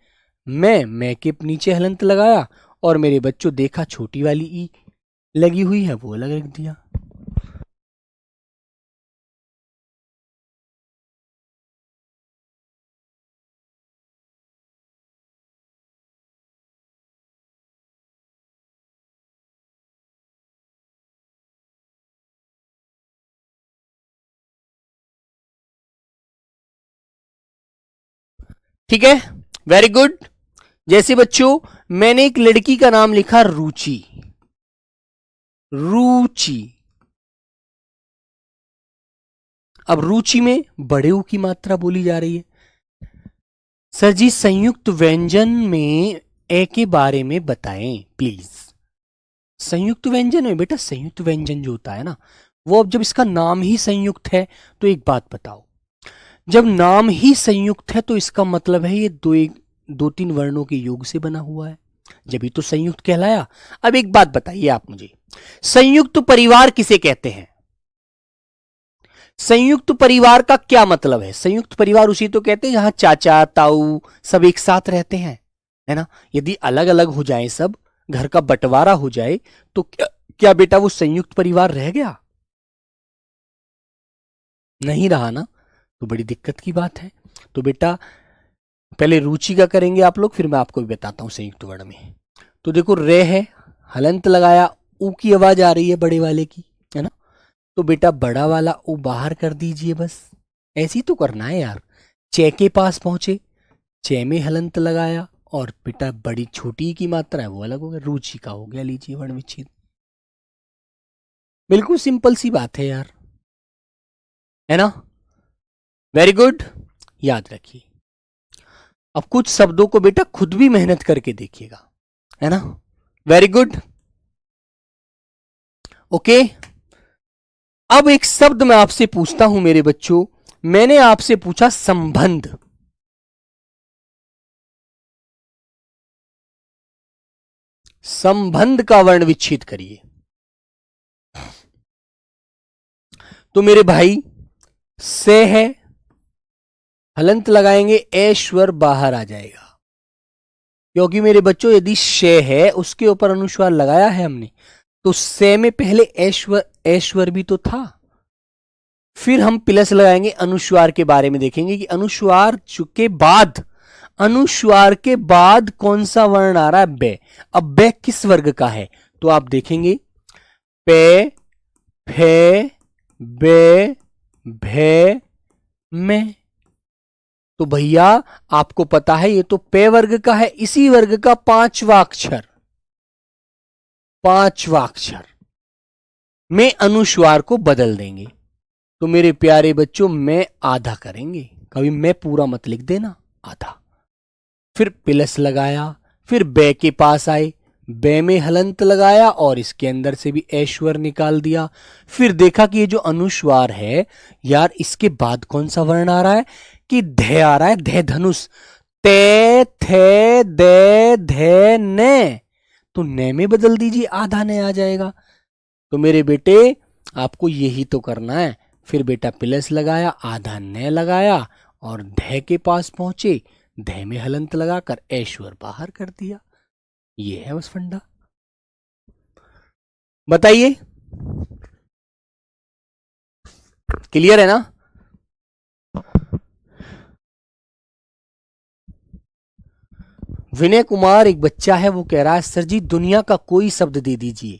मैं के नीचे हलंत लगाया और मेरे बच्चों देखा छोटी वाली ई लगी हुई है, वो अलग रख दिया। ठीक है, वेरी गुड। जैसे बच्चों मैंने एक लड़की का नाम लिखा रुचि, रुचि। अब रुचि में बड़े ऊ की मात्रा बोली जा रही है। सर जी संयुक्त व्यंजन में ए के बारे में बताएं प्लीज। संयुक्त व्यंजन में बेटा, संयुक्त व्यंजन जो होता है ना, वो अब जब इसका नाम ही संयुक्त है तो एक बात बताओ, जब नाम ही संयुक्त है तो इसका मतलब है ये दो तीन वर्णों के योग से बना हुआ है, जब ही तो संयुक्त कहलाया। अब एक बात बताइए आप मुझे, संयुक्त परिवार किसे कहते हैं? संयुक्त परिवार का क्या मतलब है? संयुक्त परिवार उसी तो कहते हैं जहां चाचा ताऊ सब एक साथ रहते हैं, है ना। यदि अलग अलग हो जाए, सब घर का बंटवारा हो जाए, तो क्या बेटा वो संयुक्त परिवार रह गया? नहीं रहा ना, तो बड़ी दिक्कत की बात है। तो बेटा पहले रुचि का करेंगे आप लोग, फिर मैं आपको भी बताता हूं संयुक्त वर्ण में। तो देखो रे है, हलंत लगाया, ऊ की आवाज आ रही है बड़े वाले की, है ना। तो बेटा बड़ा वाला ऊ बाहर कर दीजिए, बस ऐसी तो करना है यार। चे के पास पहुंचे, चे में हलंत लगाया और बेटा बड़ी छोटी की मात्रा है वो अलग हो गया, रुचि का हो गया, लीजिए वर्ण विच्छेद। बिल्कुल सिंपल सी बात है यार, है ना। वेरी गुड, याद रखिए। अब कुछ शब्दों को बेटा खुद भी मेहनत करके देखिएगा, है ना। Very good, okay. अब एक शब्द मैं आपसे पूछता हूं मेरे बच्चों, मैंने आपसे पूछा संबंध। संबंध का वर्ण विच्छेद करिए। तो मेरे भाई से है, हलंत लगाएंगे, ऐश्वर बाहर आ जाएगा, क्योंकि मेरे बच्चों यदि शे है उसके ऊपर अनुस्वार लगाया है हमने, तो से में पहले ऐश्वर भी तो था। फिर हम प्लस लगाएंगे, अनुस्वार के बारे में देखेंगे कि अनुस्वार के बाद कौन सा वर्ण आ रहा है, बे। अब बे किस वर्ग का है, तो आप देखेंगे पे, फे, बे, भे, में। तो भैया आपको पता है ये तो पे वर्ग का है, इसी वर्ग का पांचवा अक्षर में अनुस्वार को बदल देंगे। तो मेरे प्यारे बच्चों मैं आधा करेंगे, कभी मैं पूरा मत लिख देना, आधा। फिर प्लस लगाया, फिर बे के पास आए, बे में हलंत लगाया और इसके अंदर से भी ऐश्वर निकाल दिया। फिर देखा कि ये जो अनुस्वार है यार, इसके बाद कौन सा वर्ण आ रहा है कि धे आ रहा है, धे धनुष, ते थे दे धे ने, तो ने में बदल दीजिए, आधा ने आ जाएगा। तो मेरे बेटे आपको यही तो करना है। फिर बेटा प्लस लगाया, आधा ने लगाया और धे के पास पहुंचे, धे में हलंत लगाकर ऐश्वर बाहर कर दिया। ये है बस फंडा। बताइए, क्लियर है ना? विनय कुमार एक बच्चा है, वो कह रहा है सर जी दुनिया का कोई शब्द दे दीजिए,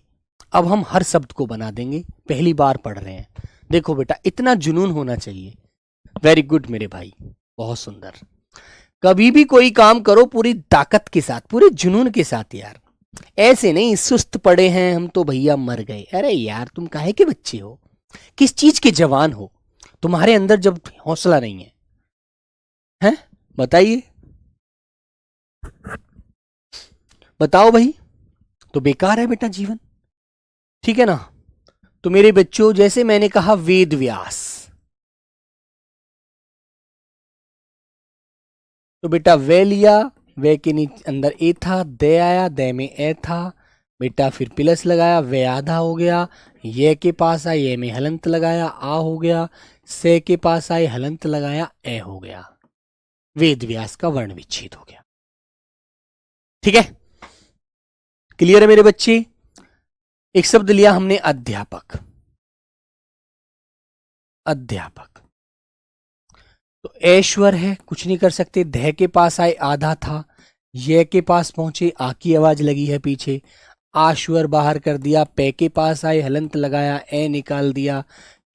अब हम हर शब्द को बना देंगे, पहली बार पढ़ रहे हैं। देखो बेटा, इतना जुनून होना चाहिए। वेरी गुड मेरे भाई, बहुत सुंदर। कभी भी कोई काम करो पूरी ताकत के साथ, पूरे जुनून के साथ यार, ऐसे नहीं सुस्त पड़े हैं हम तो भैया मर गए। अरे यार तुम काहे के बच्चे हो, किस चीज के जवान हो, तुम्हारे अंदर जब हौसला नहीं है, हैं? बताइए, बताओ भाई, तो बेकार है बेटा जीवन, ठीक है ना? तो मेरे बच्चों जैसे मैंने कहा वेद व्यास, तो बेटा वे लिया, वे के नीचे अंदर ए था, दे आया, दे में ए था बेटा, फिर प्लस लगाया, वे आधा हो गया, ये के पास आए, ये में हलंत लगाया, आ हो गया, से के पास आए, हलंत लगाया, ए हो गया, वेद व्यास का वर्ण विच्छेद हो गया। ठीक है, क्लियर है मेरे बच्चे? एक शब्द लिया हमने अध्यापक, अध्यापक, तो ऐश्वर है, कुछ नहीं कर सकते, धे के पास आए, आधा था, ये के पास पहुंचे, आ की आवाज लगी है पीछे, आश्वर बाहर कर दिया, पे के पास आए, हलंत लगाया, ए निकाल दिया,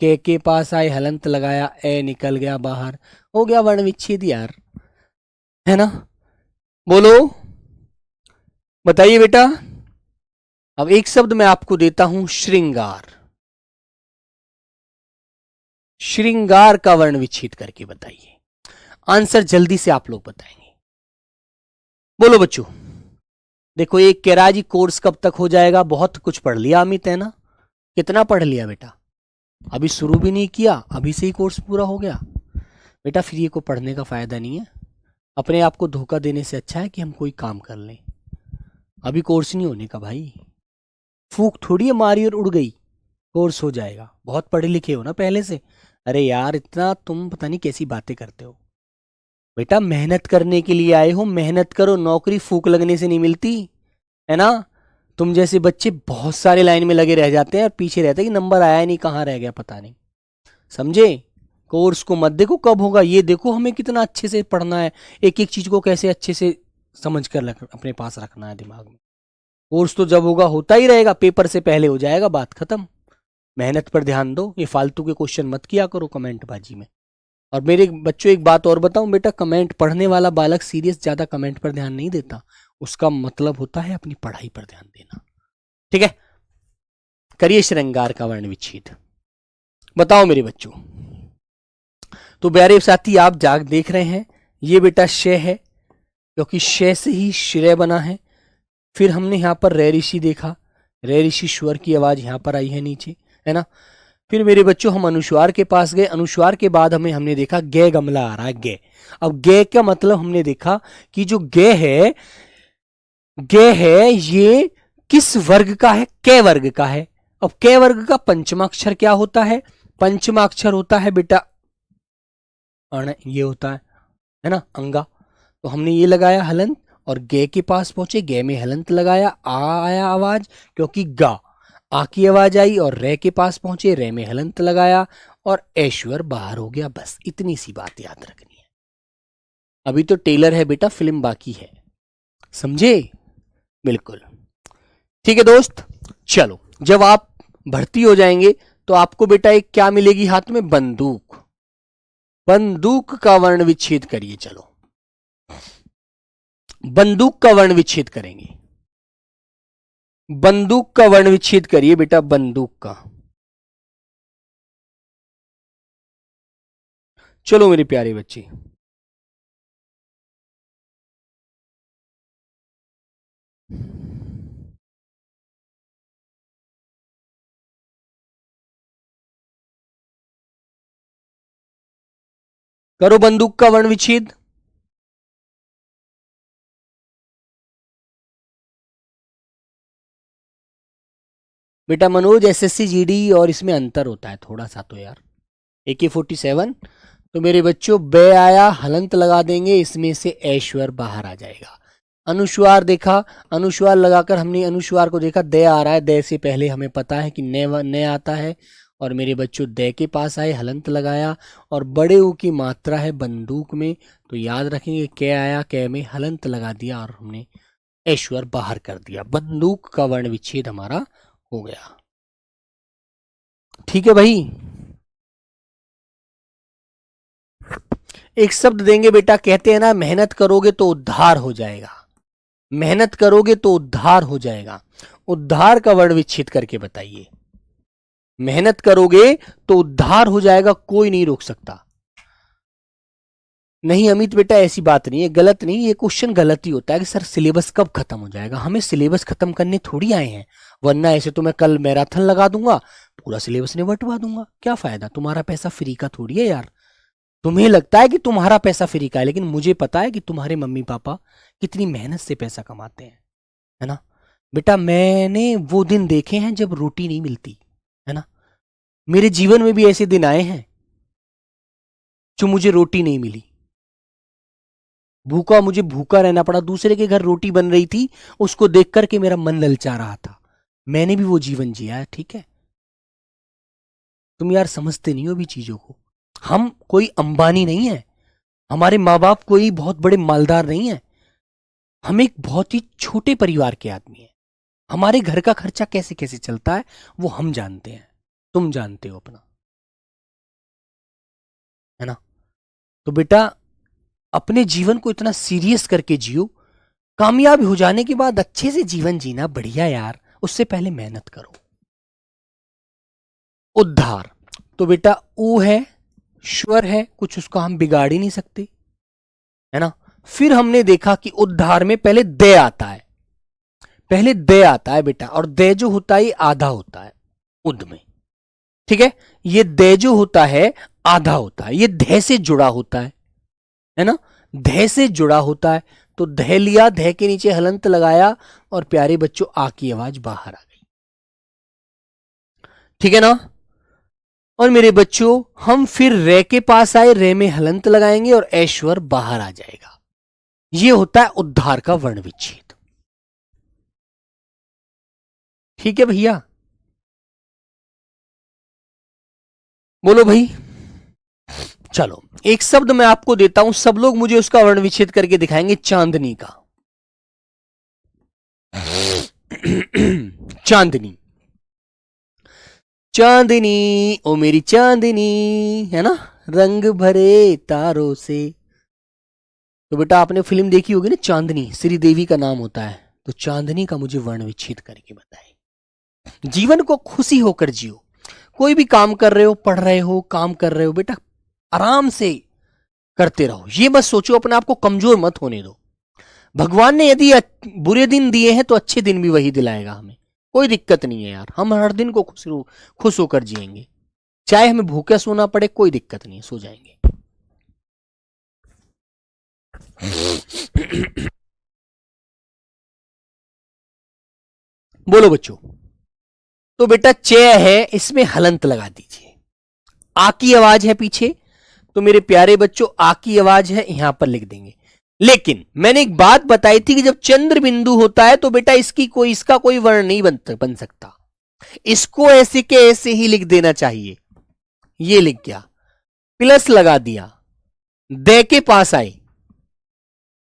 के पास आए, हलंत लगाया, ए निकल गया बाहर, हो गया वर्ण विच्छेद यार, है ना? बोलो, बताइए बेटा। अब एक शब्द मैं आपको देता हूं, श्रृंगार, श्रृंगार का वर्ण विच्छेद करके बताइए। आंसर जल्दी से आप लोग बताएंगे, बोलो बच्चों। देखो एक कैराजी कोर्स कब तक हो जाएगा, बहुत कुछ पढ़ लिया अमित, है ना? कितना पढ़ लिया बेटा, अभी शुरू भी नहीं किया, अभी से ही कोर्स पूरा हो गया। बेटा फिर ये को पढ़ने का फायदा नहीं है, अपने आप को धोखा देने से अच्छा है कि हम कोई काम कर लें। अभी कोर्स नहीं होने का भाई, फूक थोड़ी है मारी और उड़ गई, कोर्स हो जाएगा। बहुत पढ़े लिखे हो ना पहले से, अरे यार इतना तुम पता नहीं कैसी बातें करते हो। बेटा मेहनत करने के लिए आए हो, मेहनत करो, नौकरी फूक लगने से नहीं मिलती, है ना? तुम जैसे बच्चे बहुत सारे लाइन में लगे रह जाते हैं और पीछे रहते हैं कि नंबर आया नहीं, कहाँ रह गया पता नहीं, समझे? कोर्स को मत देखो कब होगा, ये देखो हमें कितना अच्छे से पढ़ना है, एक एक चीज को कैसे अच्छे से समझ कर अपने पास रखना है दिमाग में। कोर्स तो जब होगा होता ही रहेगा, पेपर से पहले हो जाएगा, बात खत्म। मेहनत पर ध्यान दो, ये फालतू के क्वेश्चन मत किया करो कमेंट बाजी में। और मेरे बच्चों एक बात और बताऊं बेटा, कमेंट पढ़ने वाला बालक सीरियस ज्यादा कमेंट पर ध्यान नहीं देता, उसका मतलब होता है अपनी पढ़ाई पर ध्यान देना। ठीक है, करिए श्रृंगार का वर्ण विच्छेद, बताओ मेरे बच्चों। तो प्यारे साथी आप जाग देख रहे हैं, ये बेटा शय है, क्योंकि शय से ही श्रेय बना है। फिर हमने यहां पर रे ऋषि देखा, रे ऋषि स्वर की आवाज यहां पर आई है नीचे, है ना? फिर मेरे बच्चों हम अनुस्वार के पास गए, अनुस्वार के बाद हमने देखा गे गमला आ रहा है, गे। अब गे का मतलब हमने देखा कि जो गे है, गे है ये किस वर्ग का है, कै वर्ग का है। अब कै वर्ग का पंचमाक्षर क्या होता है? पंचमाक्षर होता है बेटा अण, ये होता है ना, अंगा। तो हमने ये लगाया हलंत और गे के पास पहुंचे, गे में हलंत लगाया, आ आया आवाज क्योंकि गा, आ की आवाज आई, और रे के पास पहुंचे, रे में हलंत लगाया और ऐश्वर बाहर हो गया। बस इतनी सी बात याद रखनी है। अभी तो टेलर है बेटा, फिल्म बाकी है, समझे? बिल्कुल ठीक है दोस्त। चलो जब आप भर्ती हो जाएंगे तो आपको बेटा एक क्या मिलेगी हाथ में, बंदूक। बंदूक का वर्ण विच्छेद करिए, चलो बंदूक का वर्ण विच्छेद करेंगे। बंदूक का वर्ण विच्छेद करिए बेटा, बंदूक का। चलो मेरे प्यारे बच्चे, करो बंदूक का वर्ण विच्छेद। बेटा मनोज, एसएससी जीडी और इसमें अंतर होता है थोड़ा सा तो यार। AK-47, तो मेरे बच्चों बे आया, हलंत लगा देंगे, इसमें से ऐश्वर बाहर आ जाएगा। अनुस्वार देखा, अनुस्वार लगाकर हमने अनुस्वार को देखा, दे आ रहा है, दे से पहले हमें पता है कि ने आता है, और मेरे बच्चों दे के पास आए, हलंत लगाया, और बड़े ऊ की मात्रा है बंदूक में, तो याद रखेंगे कै आया, कै में हलंत लगा दिया और हमने ऐश्वर बाहर कर दिया। बंदूक का वर्ण विच्छेद हमारा हो गया। ठीक है भाई, एक शब्द देंगे बेटा, कहते हैं ना मेहनत करोगे तो उद्धार हो जाएगा, मेहनत करोगे तो उद्धार हो जाएगा। उद्धार का वर्ण विच्छेद करके बताइए। मेहनत करोगे तो उद्धार हो जाएगा, कोई नहीं रोक सकता। नहीं अमित बेटा ऐसी बात नहीं है, गलत नहीं, ये क्वेश्चन गलत ही होता है कि सर सिलेबस कब खत्म हो जाएगा। हमें सिलेबस खत्म करने थोड़ी आए हैं, वरना ऐसे तो मैं कल मैराथन लगा दूंगा, पूरा सिलेबस निपटवा दूंगा, क्या फायदा, तुम्हारा पैसा फ्री का थोड़ी है यार। तुम्हें लगता है कि तुम्हारा पैसा फ्री का है, लेकिन मुझे पता है कि तुम्हारे मम्मी पापा कितनी मेहनत से पैसा कमाते हैं, है ना बेटा। मैंने वो दिन देखे हैं जब रोटी नहीं मिलती, है ना। मेरे जीवन में भी ऐसे दिन आए हैं जो मुझे रोटी नहीं मिली, मुझे भूखा रहना पड़ा, दूसरे के घर रोटी बन रही थी, उसको देख करके मेरा मन ललचा रहा था। मैंने भी वो जीवन जिया है, ठीक है। तुम यार समझते नहीं हो भी चीजों को। हम कोई अंबानी नहीं है, हमारे माँ बाप कोई बहुत बड़े मालदार नहीं है, हम एक बहुत ही छोटे परिवार के आदमी हैं। हमारे घर का खर्चा कैसे कैसे चलता है वो हम जानते हैं, तुम जानते हो अपना, है ना। तो बेटा अपने जीवन को इतना सीरियस करके जियो, कामयाब हो जाने के बाद अच्छे से जीवन जीना बढ़िया यार, उससे पहले मेहनत करो। उद्धार, तो बेटा ऊ है, श्वर है, कुछ उसका हम बिगाड़ ही नहीं सकते, है ना। फिर हमने देखा कि उद्धार में पहले दे आता है, पहले दे आता है बेटा, और दे जो होता है ये आधा होता है उद में, ठीक है। ये दे जो होता है आधा होता है, ये धे से जुड़ा होता है ना, धे से जुड़ा होता है। तो धे लिया, धे के नीचे हलंत लगाया, और प्यारे बच्चों आ की आवाज बाहर आ गई, ठीक है ना। और मेरे बच्चों हम फिर रे के पास आए, रे में हलंत लगाएंगे और ऐश्वर बाहर आ जाएगा। ये होता है उद्धार का वर्ण विच्छेद, ठीक है भैया। बोलो भाई। चलो एक शब्द मैं आपको देता हूं, सब लोग मुझे उसका वर्ण विच्छेद करके दिखाएंगे, चांदनी का। चांदनी, चांदनी ओ मेरी चांदनी, है ना, रंग भरे तारों से। तो बेटा आपने फिल्म देखी होगी ना चांदनी, श्रीदेवी का नाम होता है। तो चांदनी का मुझे वर्ण विच्छेद करके बताए। जीवन को खुशी होकर जियो, कोई भी काम कर रहे हो, पढ़ रहे हो, काम कर रहे हो, बेटा आराम से करते रहो। ये मत सोचो, अपने आप को कमजोर मत होने दो। भगवान ने यदि बुरे दिन दिए हैं तो अच्छे दिन भी वही दिलाएगा हमें, कोई दिक्कत नहीं है यार। हम हर दिन को खुश होकर जिएंगे, चाहे हमें भूखे सोना पड़े, कोई दिक्कत नहीं है, सो जाएंगे। बोलो बच्चों। तो बेटा चे है, इसमें हलंत लगा दीजिए। आ की आवाज है पीछे, तो मेरे प्यारे बच्चों आ की आवाज है, यहां पर लिख देंगे। लेकिन मैंने एक बात बताई थी कि जब चंद्र बिंदु होता है तो बेटा इसका कोई वर्ण नहीं बन सकता, इसको ऐसे के ऐसे ही लिख देना चाहिए। ये लिख गया, प्लस लगा दिया, दे के पास आए,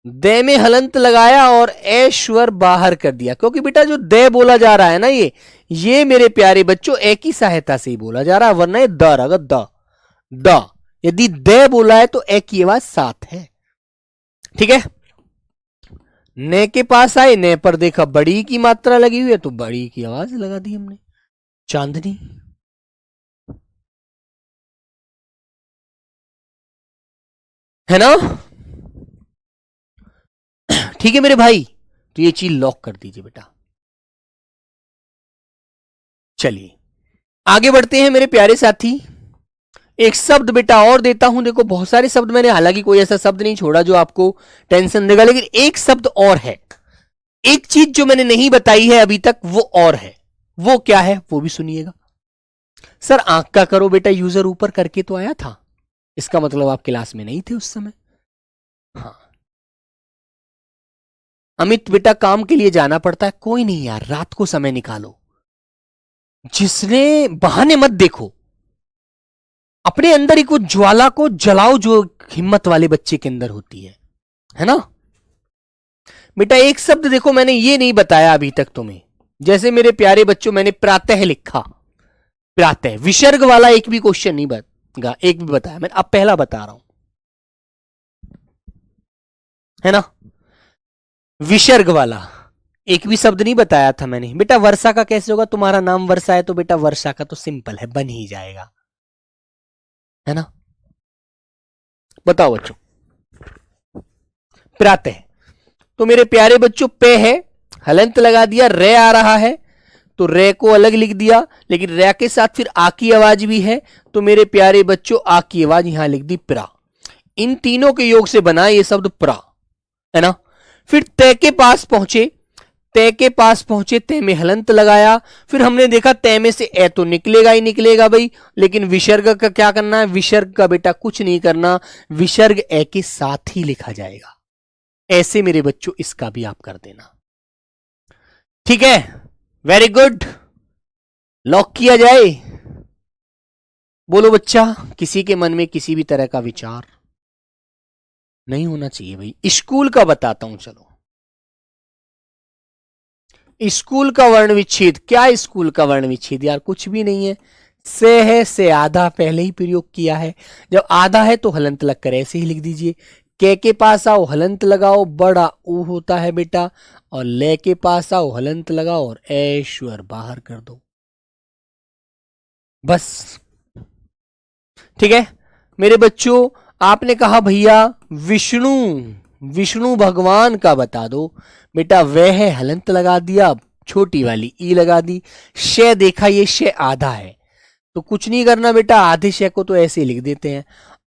दे में हलंत लगाया और ऐश्वर बाहर कर दिया। क्योंकि बेटा जो दे बोला जा रहा है ना, ये मेरे प्यारे बच्चों ए की सहायता से ही बोला जा रहा है, वरना ये द रहा, द। यदि दे बोला है तो ए की आवाज साथ है, ठीक है। ने के पास आए, ने पर देखा बड़ी की मात्रा लगी हुई है, तो बड़ी की आवाज लगा दी हमने, चांदनी। है ना? ठीक है मेरे भाई, तो ये चीज लॉक कर दीजिए बेटा। चलिए आगे बढ़ते हैं मेरे प्यारे साथी। एक शब्द बेटा और देता हूं, देखो बहुत सारे शब्द मैंने, हालांकि कोई ऐसा शब्द नहीं छोड़ा जो आपको टेंशन देगा, लेकिन एक शब्द और है, एक चीज जो मैंने नहीं बताई है अभी तक वो और है। वो क्या है वो भी सुनिएगा। सर आंख का करो बेटा, यूजर ऊपर करके तो आया था, इसका मतलब आप क्लास में नहीं थे उस समय। हाँ अमित बेटा काम के लिए जाना पड़ता है, कोई नहीं यार, रात को समय निकालो। जिसने बहाने मत देखो, अपने अंदर एक वो ज्वाला को जलाओ जो हिम्मत वाले बच्चे के अंदर होती है ना? बेटा एक शब्द देखो मैंने ये नहीं बताया अभी तक तुम्हें, जैसे मेरे प्यारे बच्चों मैंने प्रातः लिखा, प्रातः विसर्ग वाला एक भी क्वेश्चन नहीं बता, एक भी बताया मैं, अब पहला बता रहा हूं, है ना? विसर्ग वाला एक भी शब्द नहीं बताया था मैंने। बेटा वर्षा का कैसे होगा, तुम्हारा नाम वर्षा है तो बेटा वर्षा का तो सिंपल है, बन ही जाएगा, है ना? बताओ बच्चों, प्रातः, तो मेरे प्यारे बच्चों पे है, हलंत लगा दिया, रे आ रहा है तो रे को अलग लिख दिया, लेकिन रे के साथ फिर आ की आवाज भी है, तो मेरे प्यारे बच्चों आ की आवाज यहां लिख दी प्रा। इन तीनों के योग से बना ये शब्द प्रा, है ना? फिर तय के पास पहुंचे, तय के पास पहुंचे, तय में हलंत लगाया, फिर हमने देखा तय में से ए तो निकलेगा ही निकलेगा भाई, लेकिन विसर्ग का क्या करना है, विसर्ग का बेटा कुछ नहीं करना, विसर्ग ए के साथ ही लिखा जाएगा। ऐसे मेरे बच्चों इसका भी आप कर देना, ठीक है? वेरी गुड, लॉक किया जाए। बोलो बच्चा, किसी के मन में किसी भी तरह का विचार नहीं होना चाहिए भाई। स्कूल का बताता हूं, चलो स्कूल का वर्ण विच्छेद, क्या स्कूल का वर्ण विच्छेद यार, कुछ भी नहीं है, से है, से आधा पहले ही प्रयोग किया है, जब आधा है तो हलंत लग कर ऐसे ही लिख दीजिए, के पास आओ हलंत लगाओ, बड़ा ऊ होता है बेटा, और ले के पास आओ हलंत लगाओ और ऐश्वर बाहर कर दो, बस। ठीक है मेरे बच्चों, आपने कहा भैया विष्णु, विष्णु भगवान का बता दो, बेटा वह है, हलंत लगा दिया, छोटी वाली ई लगा दी, शे देखा ये शे आधा है, तो कुछ नहीं करना बेटा, आधे शे को तो ऐसे लिख देते हैं।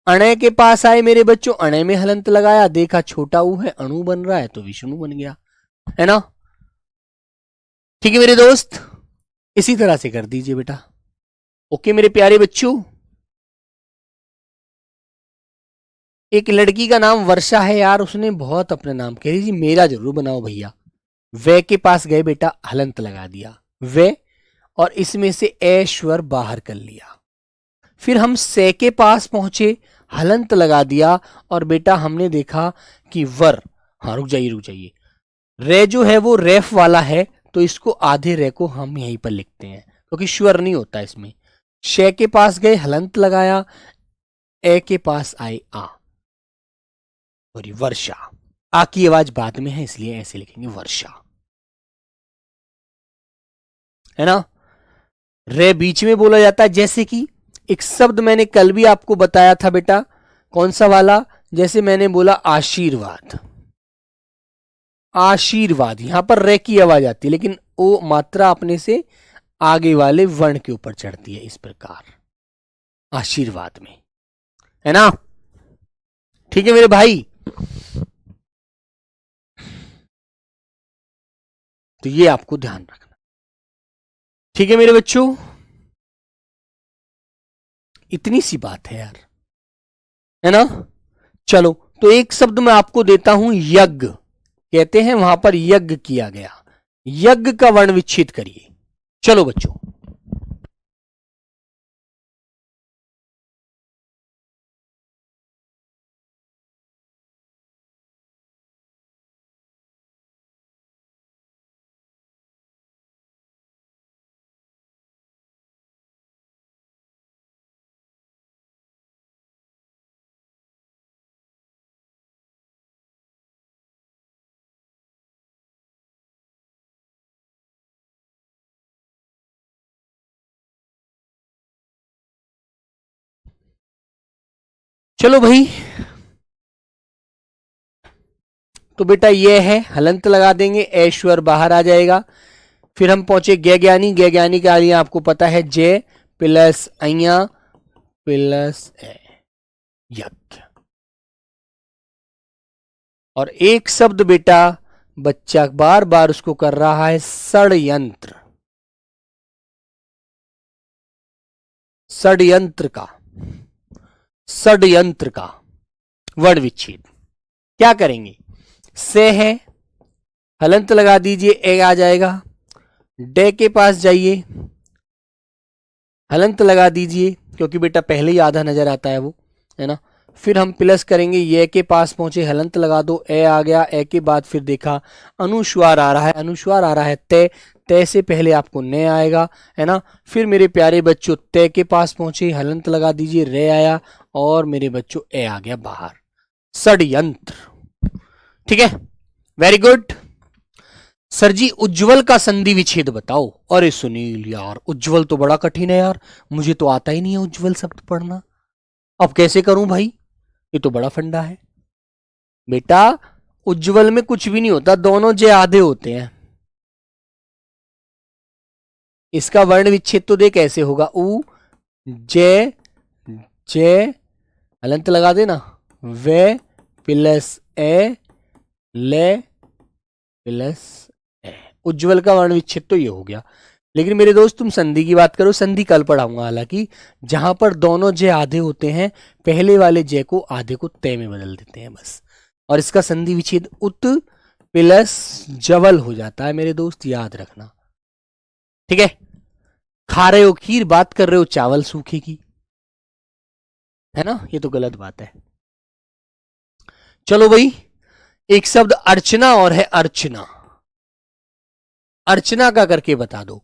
अणे के पास आए मेरे बच्चों, अणे में हलंत लगाया, देखा छोटा ऊ है, अणु बन रहा है तो विष्णु बन गया, है ना? ठीक है मेरे दोस्त, इसी तरह से कर दीजिए बेटा। ओके मेरे प्यारे बच्चों, एक लड़की का नाम वर्षा है यार, उसने बहुत अपना नाम कह रही जी, मेरा जरूर बनाओ भैया। वे के पास गए बेटा, हलंत लगा दिया वे, और इसमें से ऐश्वर बाहर कर लिया। फिर हम से के पास पहुंचे, हलंत लगा दिया, और बेटा हमने देखा कि वर, हाँ रुक जाइए रुक जाइए, रे जो है वो रेफ वाला है, तो इसको आधे रे को हम यहीं पर लिखते हैं क्योंकि श्वर नहीं होता इसमें। शे के पास गए, हलंत लगाया, ए के पास आए आ, सॉरी वर्षा, आ की आवाज बाद में है इसलिए ऐसे लिखेंगे वर्षा, है ना? रे बीच में बोला जाता है, जैसे कि एक शब्द मैंने कल भी आपको बताया था बेटा, कौन सा वाला, जैसे मैंने बोला आशीर्वाद, आशीर्वाद, यहां पर रे की आवाज आती है, लेकिन वो मात्रा अपने से आगे वाले वर्ण के ऊपर चढ़ती है, इस प्रकार आशीर्वाद में, है ना? ठीक है मेरे भाई, तो ये आपको ध्यान रखना, ठीक है मेरे बच्चों, इतनी सी बात है यार, है ना? चलो तो एक शब्द मैं आपको देता हूं, यज्ञ, कहते हैं वहां पर यज्ञ किया गया, यज्ञ का वर्ण विच्छेद करिए, चलो बच्चों। चलो भाई तो बेटा ये है, हलंत लगा देंगे, ऐश्वर बाहर आ जाएगा। फिर हम पहुंचे ज्ञानी। ज्ञानी का लिए आपको पता है जे प्लस अया प्लस ए, यज्ञ। और एक शब्द बेटा बच्चा बार बार उसको कर रहा है, षड्यंत्र। षड्यंत्र का वर्ण विच्छेद क्या करेंगे? से है, हलंत लगा दीजिए, ए आ जाएगा। डे के पास जाइए, हलंत लगा दीजिए, क्योंकि बेटा पहले ही आधा नजर आता है वो, है ना। फिर हम प्लस करेंगे, ये के पास पहुंचे, हलंत लगा दो, ए आ गया। ए के बाद फिर देखा अनुस्वार आ रहा है, अनुस्वार आ रहा है तय, तय से पहले आपको ने आएगा, है ना। फिर मेरे प्यारे बच्चों तय के पास पहुंचे, हलंत लगा दीजिए, रे आया, और मेरे बच्चों ए आ गया बाहर। षड्यंत्र, ठीक है, वेरी गुड। सर जी उज्जवल का संधि विच्छेद बताओ। अरे सुनील यार, उज्जवल तो बड़ा कठिन है यार, मुझे तो आता ही नहीं है उज्जवल शब्द पढ़ना। अब कैसे करूं भाई, ये तो बड़ा फंडा है। बेटा उज्जवल में कुछ भी नहीं होता, दोनों जे आधे होते हैं। इसका वर्ण विच्छेद तो देख कैसे होगा, उ जे जे हलंत लगा देना, वे प्लस ए ले प्लस ए। उज्जवल का वर्ण विच्छेद तो ये हो गया। लेकिन मेरे दोस्त तुम संधि की बात करो, संधि कल पढ़ाऊंगा, हालांकि जहां पर दोनों जे आधे होते हैं, पहले वाले जे को आधे को तय में बदल देते हैं बस, और इसका संधि विच्छेद उत प्लस जवल हो जाता है मेरे दोस्त, याद रखना, ठीक है। खा रहे हो खीर, बात कर रहे हो चावल सूखे की, है ना, ये तो गलत बात है। चलो भाई, एक शब्द अर्चना और है, अर्चना। अर्चना का करके बता दो।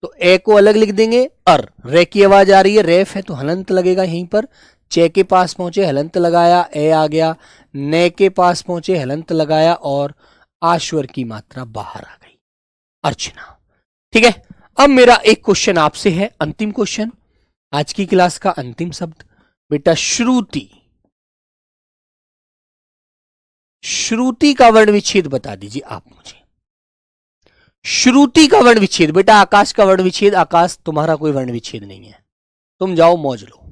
तो ए को अलग लिख देंगे, रे की आवाज आ रही है, रेफ है तो हलंत लगेगा यहीं पर। चे के पास पहुंचे, हलंत लगाया, ए आ गया। ने के पास पहुंचे, हलंत लगाया, और आश्वर की मात्रा बाहर आ गई, अर्चना, ठीक है। अब मेरा एक क्वेश्चन आपसे है, अंतिम क्वेश्चन, आज की क्लास का अंतिम शब्द बेटा श्रुति। श्रुति का वर्ण विच्छेद बता दीजिए आप मुझे। श्रुति का वर्ण विच्छेद बेटा, आकाश का वर्ण विच्छेद, आकाश तुम्हारा कोई वर्ण विच्छेद नहीं है, तुम जाओ मौज लो।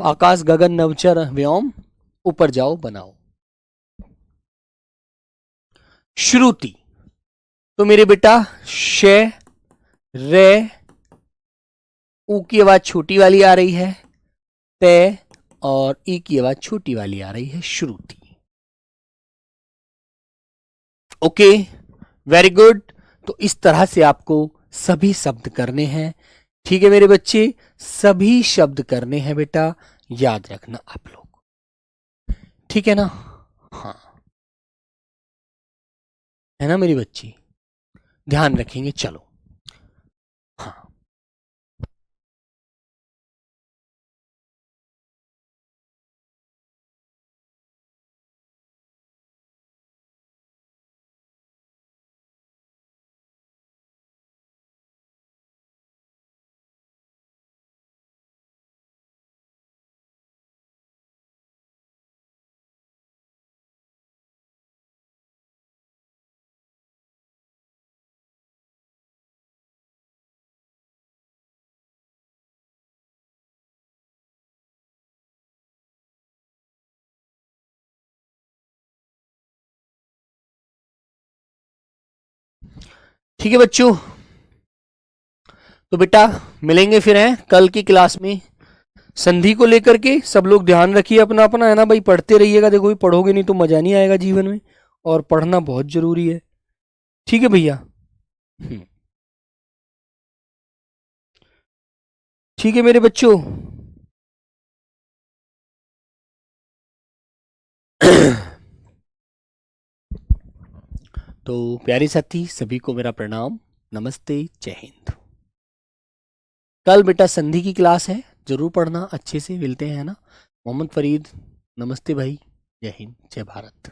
आकाश गगन नवचर व्योम, ऊपर जाओ बनाओ। श्रुति तो मेरे बेटा शे रे, ऊ की आवाज छोटी वाली आ रही है, ते और ई की आवाज छोटी वाली आ रही है, श्रुति। Okay, very good. तो इस तरह से आपको सभी शब्द करने हैं, ठीक है मेरे बच्चे, सभी शब्द करने हैं बेटा, याद रखना आप लोग, ठीक है ना। हाँ, है ना मेरी बच्ची, ध्यान रखेंगे। चलो हाँ, ठीक है बच्चों, तो बेटा मिलेंगे फिर हैं कल की क्लास में संधि को लेकर के। सब लोग ध्यान रखिए अपना अपना, है ना भाई, पढ़ते रहिएगा। देखो भी पढ़ोगे नहीं तो मजा नहीं आएगा जीवन में, और पढ़ना बहुत जरूरी है, ठीक है भैया। ठीक है मेरे बच्चों। तो प्यारे साथी सभी को मेरा प्रणाम, नमस्ते, जय हिंद। कल बेटा संधि की क्लास है, जरूर पढ़ना अच्छे से, मिलते हैं, है ना। मोहम्मद फरीद, नमस्ते भाई, जय हिंद, जय भारत।